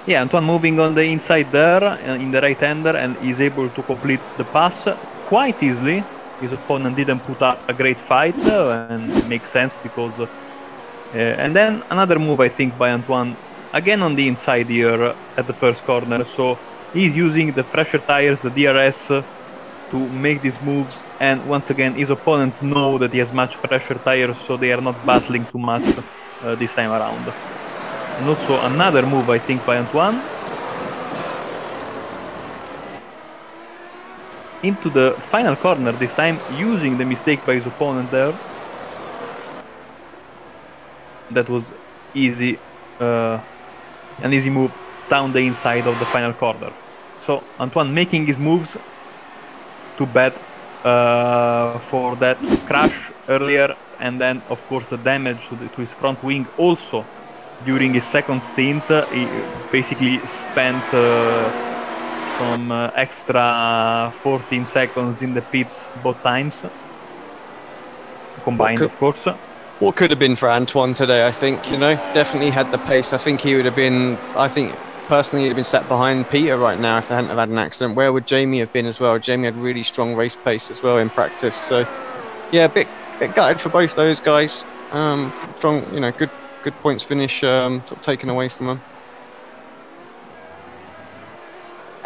yeah, Antoine moving on the inside there, in the right-hander, and is able to complete the pass quite easily. His opponent didn't put up a great fight, and it makes sense because... and then another move, I think, by Antoine, again on the inside here at the first corner. So he's using the fresher tires, the DRS, to make these moves. And once again, his opponents know that he has much fresher tires, so they are not battling too much this time around. And also another move, I think, by Antoine. Into the final corner this time, using the mistake by his opponent there. That was easy, an easy move down the inside of the final corner. So Antoine making his moves to bet for that crash earlier, and then of course the damage to his front wing also during his second stint. He basically spent some extra 14 seconds in the pits both times, combined of course. What could have been for Antoine today, I think, definitely had the pace. I think he would have been, personally, he'd have been sat behind Peter right now if they hadn't have had an accident. Where would Jamie have been as well? Jamie had really strong race pace as well in practice. So, yeah, a bit gutted for both those guys. Strong, good points finish sort of taken away from them.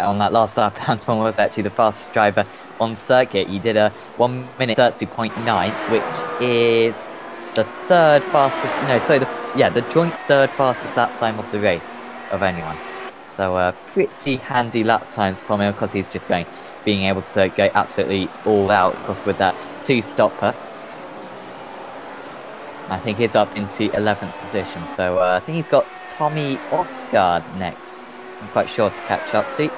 On that last lap, Antoine was actually the fastest driver on circuit. He did a 1 minute 30.9, which is the third fastest, the joint third fastest lap time of the race of anyone. So pretty handy lap times from him because he's just going being able to go absolutely all out, of course, with that 2-stopper. I think he's up into 11th position, so I think he's got Tommy Oscar next. I'm quite sure to catch up to.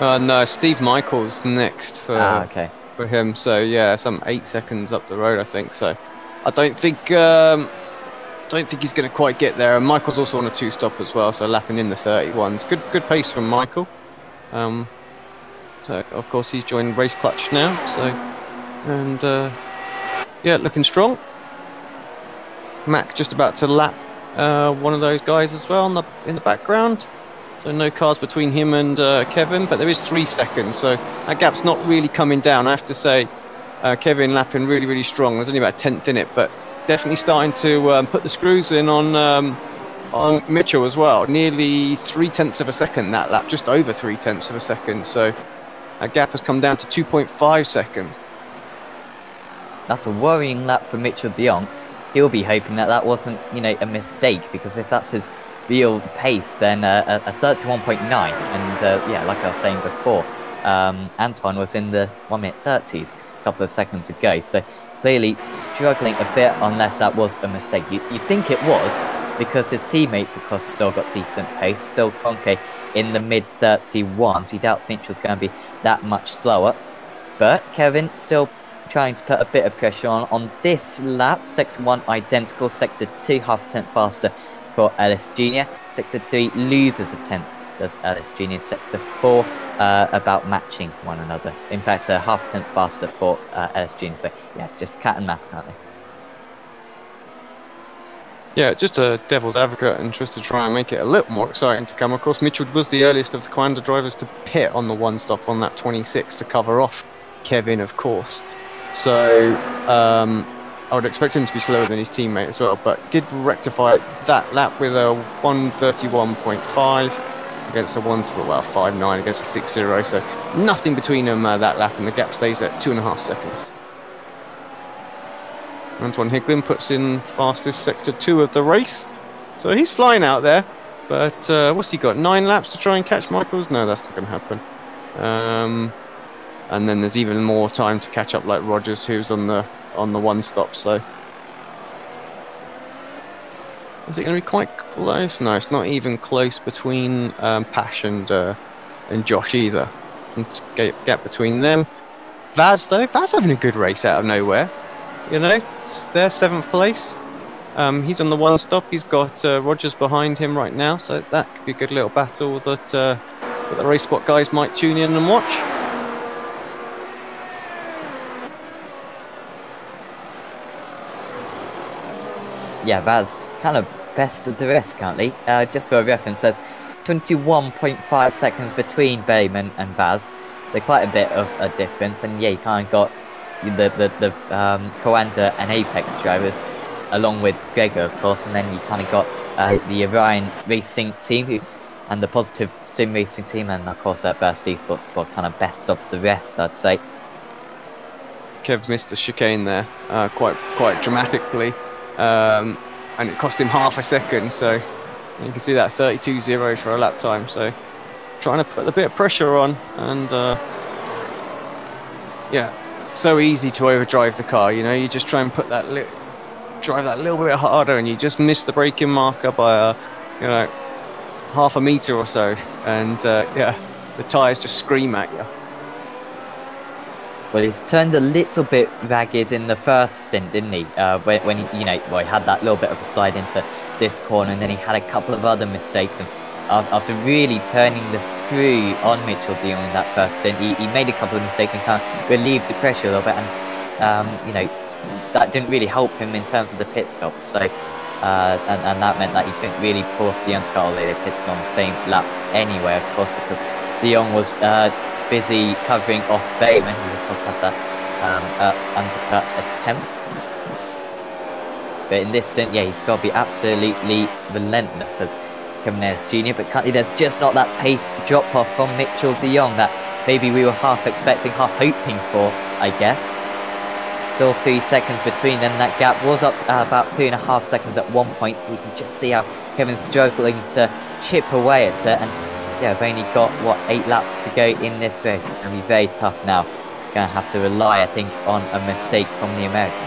No, Steve Michaels next for okay. for him. So yeah, some 8 seconds up the road, I think. So I don't think he's going to quite get there. And Michael's also on a 2-stop as well, so lapping in the 31s. Good pace from Michael. So of course he's joined Race Clutch now. So and yeah, looking strong. Mac just about to lap one of those guys as well in the background. So no cars between him and Kevin, but there is 3 seconds, so that gap's not really coming down. I have to say, Kevin lapping really strong. There's only about a 10th in it, but definitely starting to put the screws in on Mitchell as well. Nearly 3/10 of a second that lap, just over 3/10 of a second. So that gap has come down to 2.5 seconds. That's a worrying lap for Mitchell de Jong. He'll be hoping that that wasn't, you know, a mistake, because if that's his real pace, then a 31.9, and yeah, like I was saying before, Antoine was in the 1-minute 30s a couple of seconds ago, so clearly struggling a bit, unless that was a mistake. You'd think it was, because his teammates, of course, still got decent pace, still Cronke in the mid-31s. You doubt Mitchell's going to be that much slower, but Kevin still trying to put a bit of pressure on this lap. Sector 1 identical, Sector 2 half a tenth faster for Ellis Jr. Sector 3 loses a tenth, does Ellis Jr. Sector 4 about matching one another. In fact, half a tenth faster for Ellis Jr. So yeah, just cat and mouse currently. Yeah, just a devil's advocate and just to try and make it a little more exciting to come. Of course, Mitchell was the earliest of the Coanda drivers to pit on the 1-stop on that 26 to cover off Kevin, of course. So I would expect him to be slower than his teammate as well, but did rectify that lap with a 1:31.5 against a 1:59 against a 6:0. So nothing between them that lap, and the gap stays at 2.5 seconds. Antoine Hegelin puts in fastest Sector 2 of the race, so he's flying out there. But what's he got? 9 laps to try and catch Michaels? No, that's not going to happen. And then there's even more time to catch up, like Rogers, who's on the 1-stop. So is it going to be quite close? No, it's not even close between Pash and Josh either. Gap between them. Vaz though, Vaz having a good race out of nowhere. You know, they're 7th place. He's on the 1-stop. He's got Rogers behind him right now, so that could be a good little battle that the Racespot guys might tune in and watch. Yeah, Vaz kind of best of the rest currently. Just for a reference, there's 21.5 seconds between Berryman and Vaz, so quite a bit of a difference. And yeah, you kind of got the Coanda and Apex drivers, along with Gregor, of course, and then you kind of got the Orion Racing team and the Positive Sim Racing team, and of course Burst Esports as well, kind of best of the rest, I'd say. Kev missed the chicane there quite dramatically. And it cost him half a second, so you can see that 32.0 for a lap time. So trying to put a bit of pressure on, and yeah, so easy to overdrive the car. You know, you just try and put that drive that little bit harder, and you just miss the braking marker by you know, half a meter or so, and yeah, the tyres just scream at you. Well, he's turned a little bit ragged in the first stint, didn't he? When he, you know, well, he had that little bit of a slide into this corner, and then he had a couple of other mistakes. And after really turning the screw on Mitchell de Jong in that first stint, he made a couple of mistakes and kind of relieved the pressure a little bit. And you know, that didn't really help him in terms of the pit stops. So, and that meant that he couldn't really pull off the undercut. Although they pitted on the same lap anyway, of course, because de Jong was busy covering off Berryman, who of course had that undercut attempt. But in this stint, yeah, he's got to be absolutely relentless as Kevin Ellis Jr. But currently there's just not that pace drop-off from Mitchell de Jong that maybe we were half expecting, half hoping for, I guess. Still 3 seconds between them. That gap was up to about 3.5 seconds at one point, so you can just see how Kevin's struggling to chip away at it. And yeah, I've only got, what, 8 laps to go in this race. It's going to be very tough now. Going to have to rely, I think, on a mistake from the American.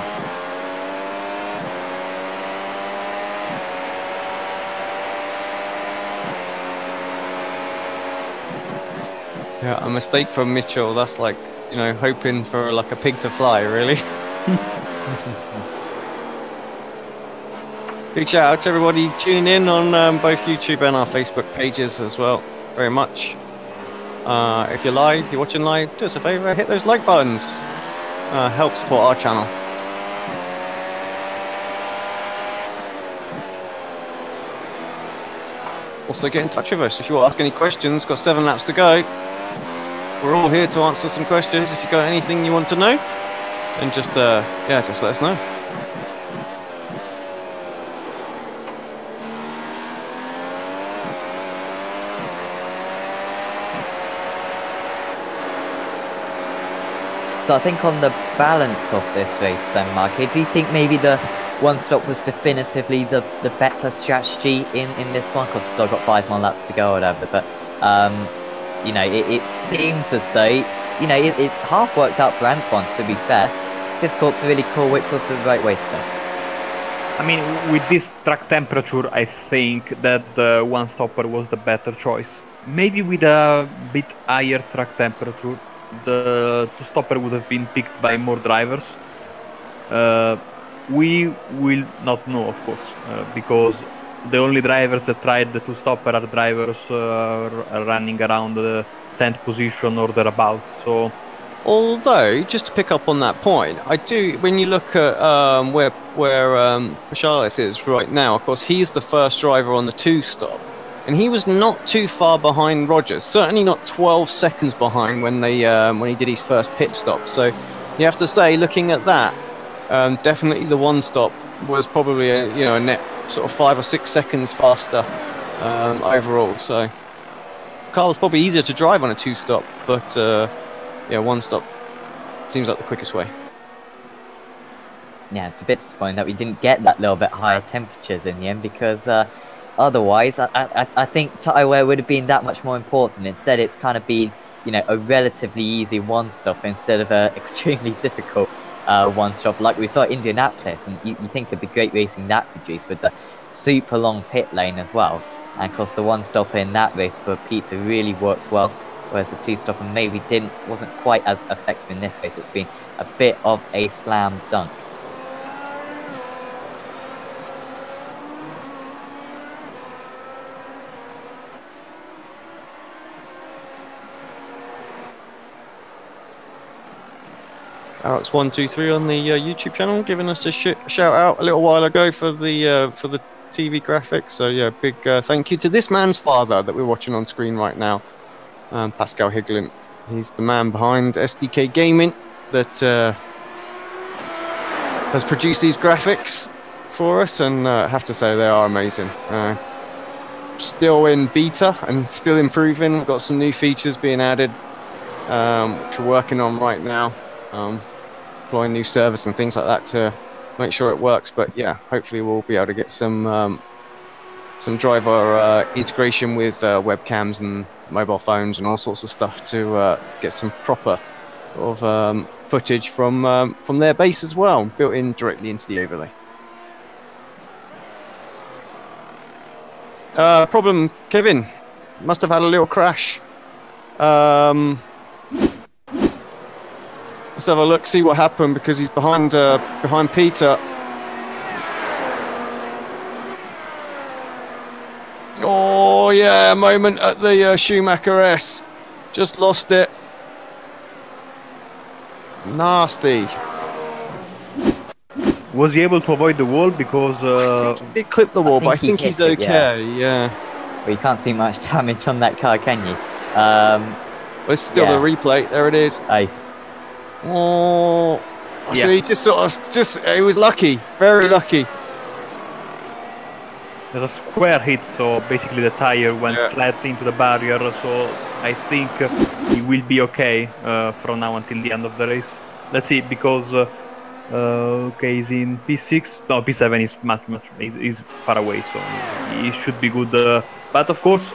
Yeah, a mistake from Mitchell. That's like, you know, hoping for like a pig to fly, really. Big shout out to everybody tuning in on both YouTube and our Facebook pages as well. Very much. If you're live, if you're watching live, do us a favour, hit those like buttons. Help support our channel. Also get in touch with us if you want to ask any questions. Got 7 laps to go. We're all here to answer some questions. If you got anything you want to know, then just yeah, just let us know. So I think on the balance of this race then, Mark, do you think maybe the one stop was definitively the better strategy in this one? Because still got 5 more laps to go or whatever, but you know, it seems as though, you know, it's half worked out for Antoine, to be fair. It's difficult to really call which was the right way to go. I mean, with this track temperature, I think that the one-stopper was the better choice. Maybe with a bit higher track temperature, the two-stopper would have been picked by more drivers. We will not know, of course, because the only drivers that tried the two-stopper are drivers running around the 10th position or thereabouts. So, although, just to pick up on that point, I do. When you look at where Charles is right now, of course, he's the first driver on the 2-stop. And he was not too far behind Rogers. Certainly not 12 seconds behind when he did his first pit stop. So you have to say, looking at that, definitely the 1-stop was probably a net sort of 5 or 6 seconds faster overall. So car was probably easier to drive on a 2-stop, but yeah, 1-stop seems like the quickest way. Yeah, it's a bit disappointing that we didn't get that little bit higher temperatures in the end, because otherwise, I think tyre wear would have been that much more important. Instead, it's kind of been, you know, a relatively easy 1-stop instead of an extremely difficult 1-stop, like we saw at Indianapolis. And you think of the great racing that produced with the super long pit lane as well. And of course, the 1-stop in that race for Peter really worked well, whereas the 2-stop maybe wasn't quite as effective in this race. It's been a bit of a slam dunk. Alex123 on the YouTube channel, giving us a shout out a little while ago for the TV graphics. So yeah, big thank you to this man's father that we're watching on screen right now, Pascal Hegelin. He's the man behind SDK-Gaming that has produced these graphics for us, and I have to say they are amazing. Still in beta and still improving. We've got some new features being added, which we're working on right now. Deploying new servers and things like that to make sure it works. But yeah, hopefully we'll be able to get some driver integration with webcams and mobile phones and all sorts of stuff to get some proper sort of footage from their base as well, built in directly into the overlay. Problem, Kevin must have had a little crash. Let's have a look, see what happened, because he's behind Peter. Oh yeah, a moment at the Schumacher S. Just lost it. Nasty. was he able to avoid the wall? Because I think he did clip the wall, but I think he's okay. Yeah. But you can't see much damage on that car, can you? Well, it's still the replay. There it is. Oh, so he just sort of he was lucky, very lucky. There's a square hit, so basically the tire went flat into the barrier. So I think he will be okay from now until the end of the race. Let's see, because okay, he's in P6. No, P7 is he's far away, so he should be good. But of course,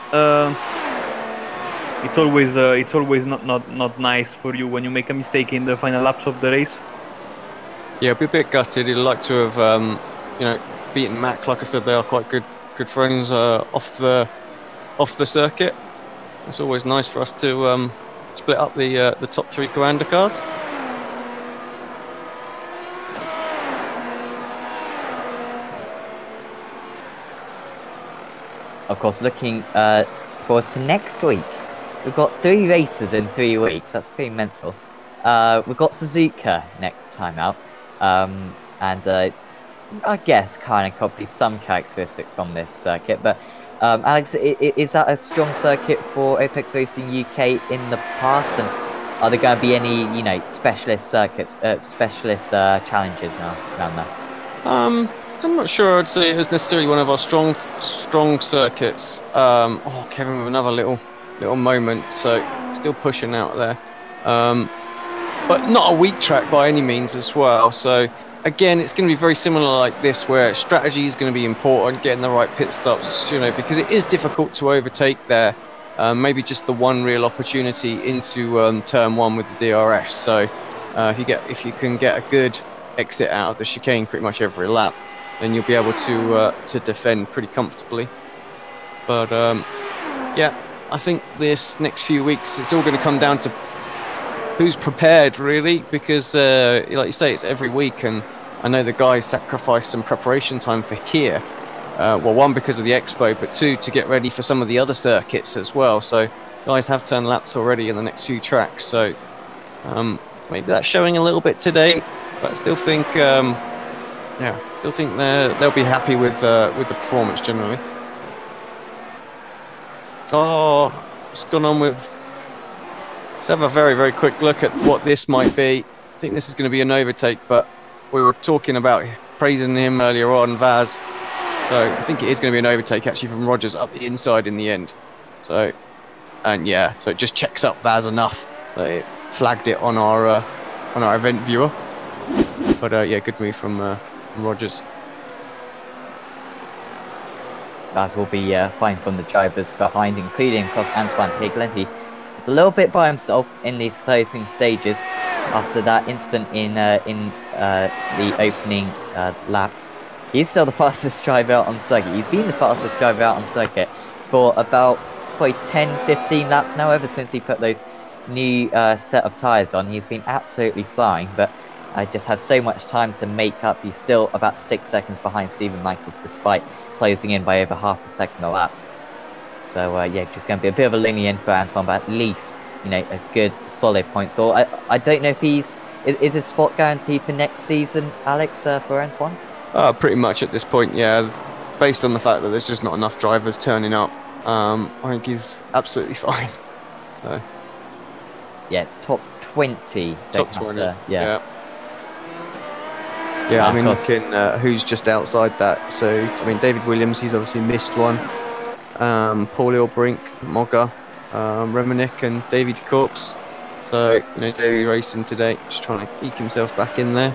it's always not nice for you when you make a mistake in the final laps of the race. Yeah, I'd be a bit gutted. He'd like to have, you know, beaten Mac. Like I said, they are quite good friends off the circuit. It's always nice for us to split up the top 3 Commander cars. Of course, looking for us to next week. We've got 3 races in 3 weeks. That's pretty mental. We've got Suzuka next time out. And I guess kind of copy some characteristics from this circuit. But Alex, is that a strong circuit for Apex Racing UK in the past? And are there going to be any, you know, specialist circuits, specialist challenges now around there? I'm not sure I'd say it was necessarily one of our strong circuits. Oh, Kevin with another little moment, so still pushing out there. But not a weak track by any means as well. So again, it's going to be very similar like this, where strategy is going to be important, getting the right pit stops, you know, because it is difficult to overtake there. Maybe just the one real opportunity into turn 1 with the DRS. So if you can get a good exit out of the chicane pretty much every lap, then you'll be able to defend pretty comfortably. But yeah, I think this next few weeks it's all going to come down to who's prepared, really, because like you say, it's every week, and I know the guys sacrificed some preparation time for here. Well, 1 because of the expo, but 2 to get ready for some of the other circuits as well. So guys have turned laps already in the next few tracks. So maybe that's showing a little bit today, but I still think yeah, still think they'll be happy with the performance generally. Oh, what's gone on with? Let's have a very quick look at what this might be. I think this is going to be an overtake, but we were talking about praising him earlier on, Vaz. So I think it is going to be an overtake actually from Rogers up the inside in the end. So, and yeah, so it just checks up Vaz enough that it flagged it on our event viewer. But yeah, good move from Rogers. Vaz will be fine from the drivers behind, including, of course, Antoine Hegelin. He is a little bit by himself in these closing stages after that incident in the opening lap. He's still the fastest driver out on circuit. He's been the fastest driver out on circuit for about probably 10-15 laps now, ever since he put those new set of tyres on. He's been absolutely flying, but I just had so much time to make up. He's still about 6 seconds behind Stephen Michaels, despite closing in by over half a second a lap. So yeah, just going to be a bit of a leaning in for Antoine, but at least, you know, a good solid point. So I don't know if is his spot guaranteed for next season, Alex, for Antoine? Pretty much at this point, yeah. Based on the fact that there's just not enough drivers turning up, I think he's absolutely fine. So. Yeah, it's top 20. Top 20, yeah. Yeah, I mean, looking who's just outside that. So, I mean, David Williams, he's obviously missed one. Paul Ilbrink, Mogger, Reminik, and David Corpse. So, you know, Davey racing today, just trying to eke himself back in there.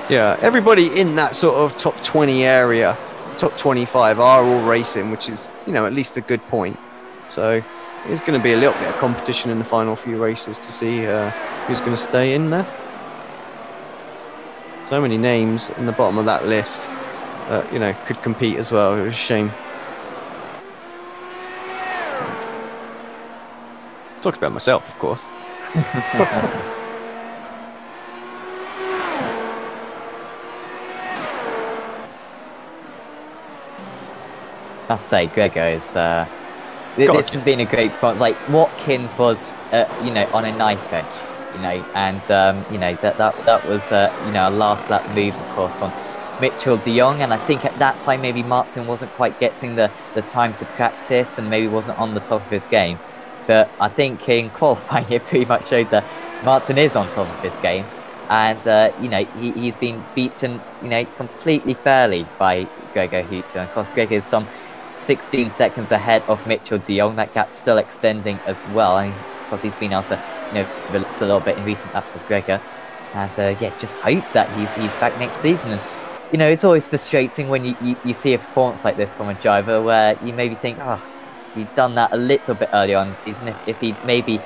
Yeah, everybody in that sort of top 20 area, top 25 are all racing, which is, you know, at least a good point. So there's going to be a little bit of competition in the final few races to see who's going to stay in there. So many names in the bottom of that list that, you know, could compete as well. It was a shame. Talked about myself, of course. I'll say Gregor is this has been a great front. Like Watkins was you know, on a knife edge, you know, and you know, that was you know, a last lap move, of course, on Mitchell de Jong, and I think at that time maybe Martin wasn't quite getting the time to practice and maybe wasn't on the top of his game. But I think in qualifying it pretty much showed that Martin is on top of his game, and you know, he's been beaten, you know, completely fairly by Gregor Hooter. And of course, Gregor is some 16 seconds ahead of Mitchell de Jong. That gap's still extending as well. I mean, of course, he's been able to, you know, relax a little bit in recent laps as Gregor. And yeah, just hope that he's back next season. And you know, it's always frustrating when you see a performance like this from a driver where you maybe think, oh, he'd done that a little bit earlier on in the season. If he maybe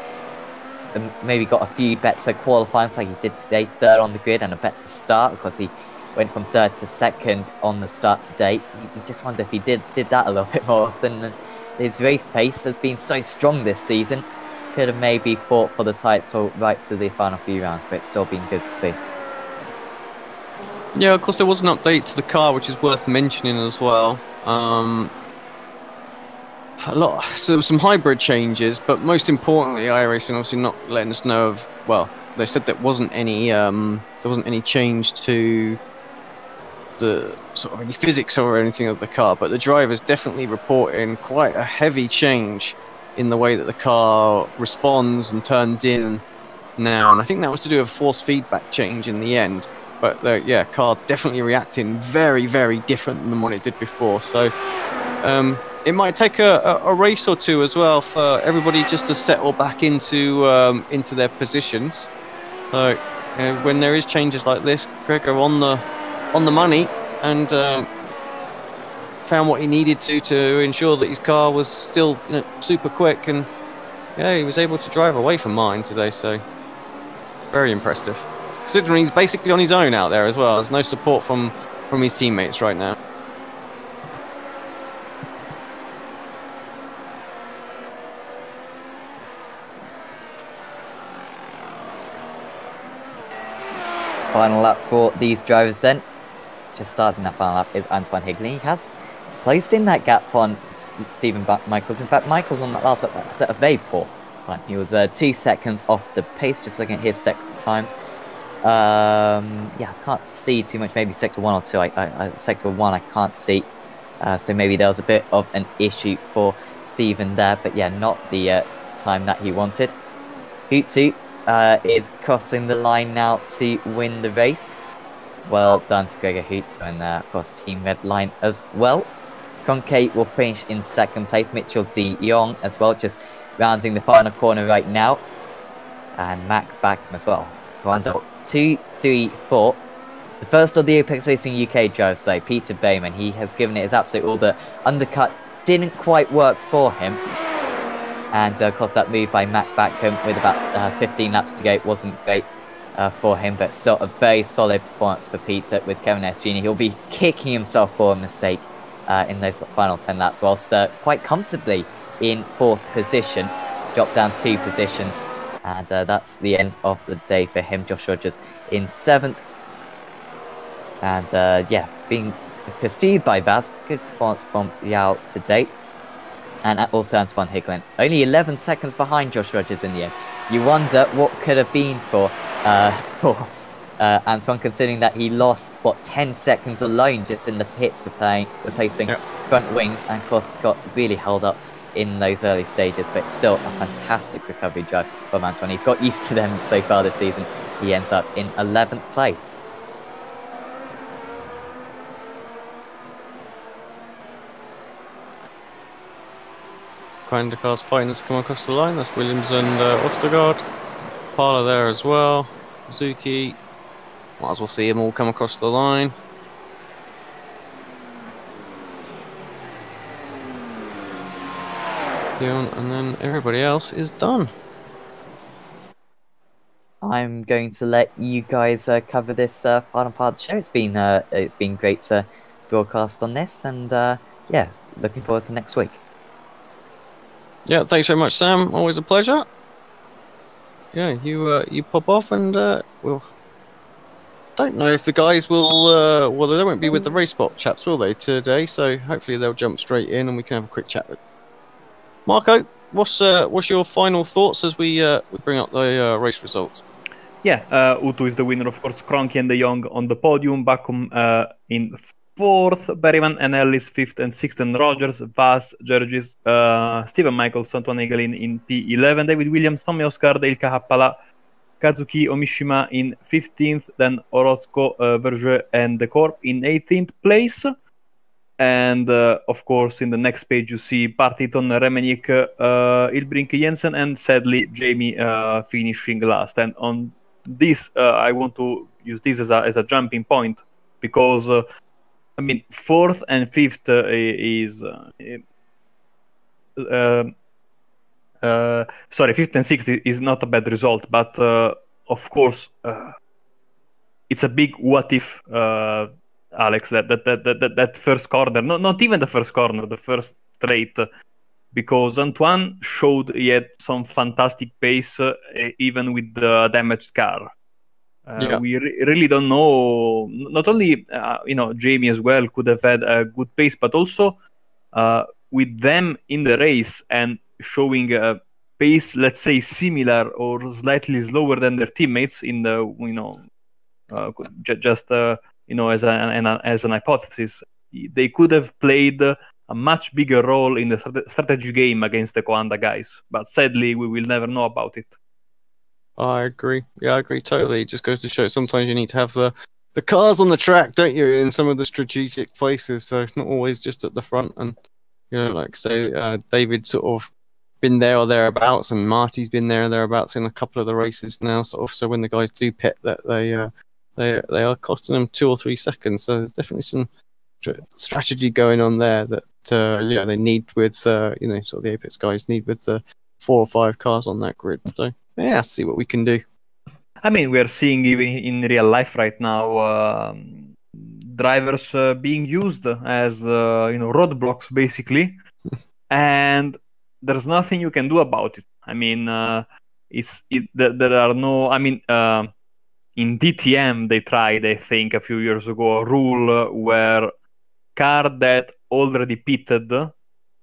got a few better qualifying like he did today, third on the grid and a better start. Of course, he went from third to second on the start today. You just wonder if he did that a little bit more often. His race pace has been so strong this season. Could have maybe fought for the title right to the final few rounds, but it's still been good to see. Yeah, of course, there was an update to the car, which is worth mentioning as well. So some hybrid changes, but most importantly, iRacing obviously not letting us know of. Well, they said there wasn't any change to the sort of any physics or anything of the car, but the drivers definitely reporting quite a heavy change in the way that the car responds and turns in now, and I think that was to do with force feedback change in the end. But the car definitely reacting very, very different than what it did before. So it might take a race or two as well for everybody just to settle back into their positions. So when there is changes like this, Gregor on the money and found what he needed to ensure that his car was still super quick, and he was able to drive away from mine today. So very impressive, considering he's basically on his own out there as well. There's no support from his teammates right now. Final lap for these drivers then. Just starting that final lap is Antoine Hegelin. He has closed in that gap on Stephen Michaels. In fact, Michaels on that last lap set a very poor time. He was 2 seconds off the pace, just looking at his sector times. I can't see too much. Maybe sector 1 or 2. Sector 1 I can't see. So maybe there was a bit of an issue for Stephen there. But yeah, not the time that he wanted. Hutu is crossing the line now to win the race. Well done to Gregor Hutu, and of course Team Red Line as well. Conke will finish in second place. Mitchell de Jong as well, just rounding the final corner right now. And Mac Backham as well. Round up 2, 3, 4. The first of the Apex Racing UK drivers though, Peter Berryman, he has given it his absolute all. The undercut didn't quite work for him. And of course that move by Mac Backham with about 15 laps to go wasn't great for him, but still a very solid performance for Peter with Kevin S. Jr. He'll be kicking himself for a mistake in those final 10 laps, whilst quite comfortably in 4th position, dropped down 2 positions, and that's the end of the day for him. Josh Rogers in 7th, and being pursued by Vaz. Good performance from Yao today. And also Antoine Hegelin, only 11 seconds behind Josh Rogers in the end. You wonder what could have been for Antoine, considering that he lost, 10 seconds alone just in the pits replacing front wings, and of course got really held up in those early stages, but still a fantastic recovery drive from Antoine. He's got used to them so far this season. He ends up in 11th place. Kind of cars fighting to come across the line. That's Williams and Ostergaard. Parla there as well. Zuki. Might as well see them all come across the line. And then everybody else is done. I'm going to let you guys cover this final part of the show. It's been great to broadcast on this, and looking forward to next week. Yeah, thanks very much, Sam. Always a pleasure. Yeah, you pop off, and we'll. Don't know if the guys will. Well, they won't be with the Racespot chaps, will they, today? So hopefully they'll jump straight in, and we can have a quick chat with Marco. What's your final thoughts as we bring up the race results? Yeah, Utu is the winner, of course. Cronky and De Jong on the podium. Backham in 4th, Berryman and Ellis 5th and 6th, and Rogers, Vaz, Georges, Stephen Michaels, Antoine Hegelin in P11, David Williams, Tommy Oscar, Dale Kahappala, Kazuki Omishima in 15th, then Orozco, Verge and the Corp in 18th place. And of course, in the next page, you see Partiton, Remenik, Ilbrink, Jensen, and sadly, Jamie finishing last. And on this, I want to use this as a jumping point because I mean, fourth and fifth is sorry, fifth and sixth is not a bad result, but of course it's a big what if, Alex. That first corner, not even the first corner, the first straight, because Antoine showed he had some fantastic pace even with the damaged car. We really don't know. Not only Jamie as well could have had a good pace, but also with them in the race and showing a pace, let's say, similar or slightly slower than their teammates in the as an hypothesis, they could have played a much bigger role in the strategy game against the Coanda guys. But sadly, we will never know about it. I agree. Yeah, I agree totally. It just goes to show sometimes you need to have the cars on the track, don't you, in some of the strategic places. So it's not always just at the front. And like say, David's sort of been there or thereabouts, and Marty's been there or thereabouts in a couple of the races now. Sort of. So when the guys do pit, that they are costing them 2 or 3 seconds. So there's definitely some strategy going on there that they need with sort of the Apex guys need with the 4 or 5 cars on that grid. So yeah, see what we can do. I mean, we are seeing even in real life right now drivers being used as roadblocks basically, and there's nothing you can do about it. I mean, there are no. I mean, in DTM they tried, I think, a few years ago, a rule where car that already pitted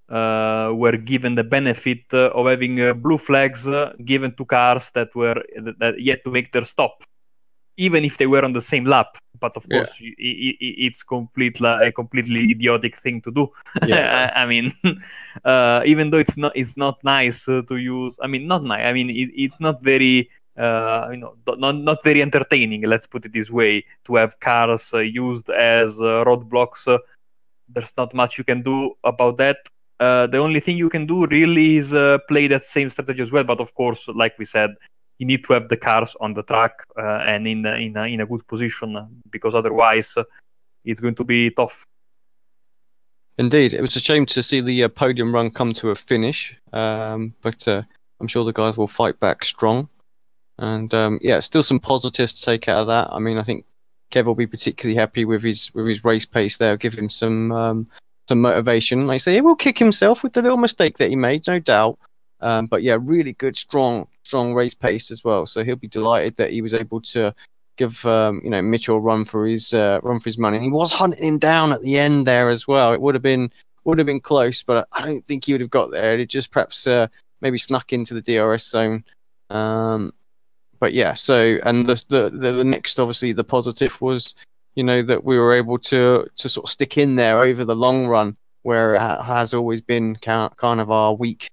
were given the benefit of having blue flags given to cars that yet to make their stop, even if they were on the same lap. But of course, it's a completely idiotic thing to do. Yeah. I mean, even though it's not nice to use. I mean, not nice. I mean, it's not very. Not very entertaining. Let's put it this way. To have cars used as roadblocks, there's not much you can do about that. The only thing you can do really is play that same strategy as well. But of course, like we said, you need to have the cars on the track and in a good position, because otherwise it's going to be tough. Indeed, it was a shame to see the podium run come to a finish, but I'm sure the guys will fight back strong. And still some positives to take out of that. I mean, I think Kev will be particularly happy with his race pace there. Give him some motivation. Like I say, he will kick himself with the little mistake that he made, no doubt. But yeah, really good, strong race pace as well. So he'll be delighted that he was able to give Mitchell a run for his money. And he was hunting him down at the end there as well. It would have been close, but I don't think he would have got there. It just perhaps maybe snuck into the DRS zone. But yeah, so and the next, obviously, the positive was, that we were able to sort of stick in there over the long run, where it has always been kind of our weak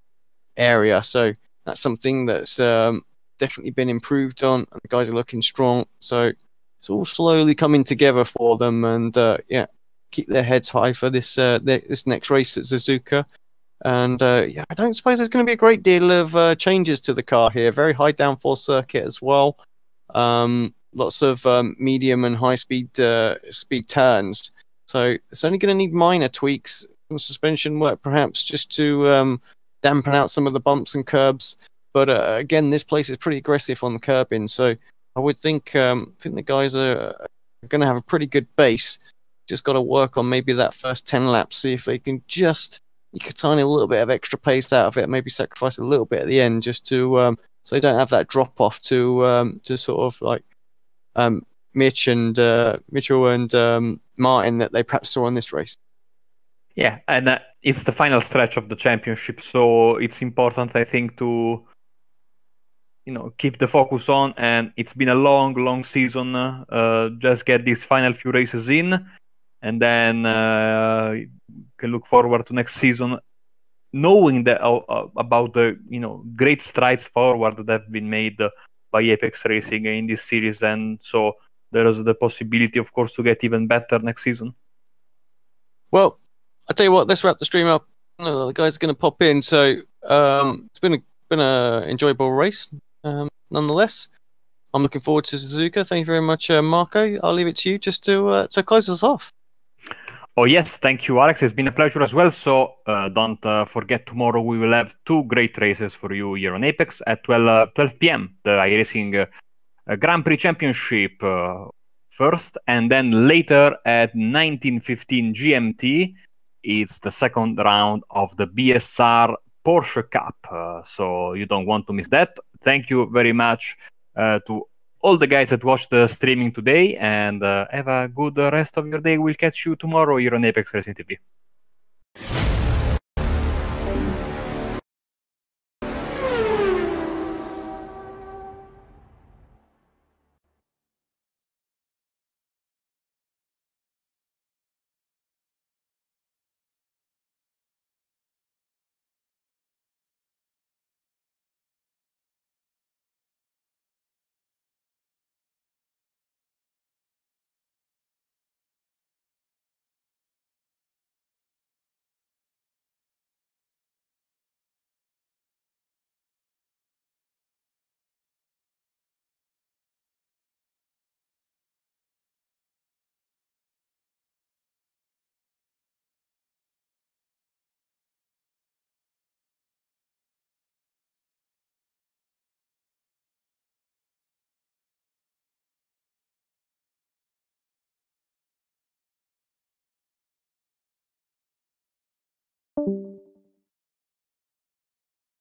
area. So that's something that's definitely been improved on, and the guys are looking strong. So it's all slowly coming together for them, and keep their heads high for this next race at Suzuka. And I don't suppose there's going to be a great deal of changes to the car here. Very high downforce circuit as well. Lots of medium and high speed turns. So it's only going to need minor tweaks, some suspension work perhaps, just to dampen out some of the bumps and curbs. But again, this place is pretty aggressive on the curbing. So I would think the guys are going to have a pretty good base. Just got to work on maybe that first 10 laps, see if they can just eke a tiny little bit of extra pace out of it, maybe sacrifice a little bit at the end, just to so they don't have that drop off to sort of like Mitchell and Martin that they perhaps saw in this race. Yeah, and it's the final stretch of the championship, so it's important, I think, to keep the focus on. And it's been a long season. Just get these final few races in, and then can look forward to next season, knowing that about the great strides forward that have been made by Apex Racing in this series, and so there is the possibility, of course, to get even better next season. Well, I tell you what, let's wrap the stream up. The guys are going to pop in, so it's been a enjoyable race, nonetheless. I'm looking forward to Suzuka. Thank you very much, Marco. I'll leave it to you just to close us off. Oh yes, thank you, Alex. It's been a pleasure as well. So don't forget, tomorrow we will have 2 great races for you here on Apex at 12 p.m. The iRacing Grand Prix Championship first, and then later at 19:15 GMT, it's the second round of the BSR Porsche Cup. So you don't want to miss that. Thank you very much to all the guys that watched the streaming today, and have a good rest of your day. We'll catch you tomorrow here on Apex Racing TV.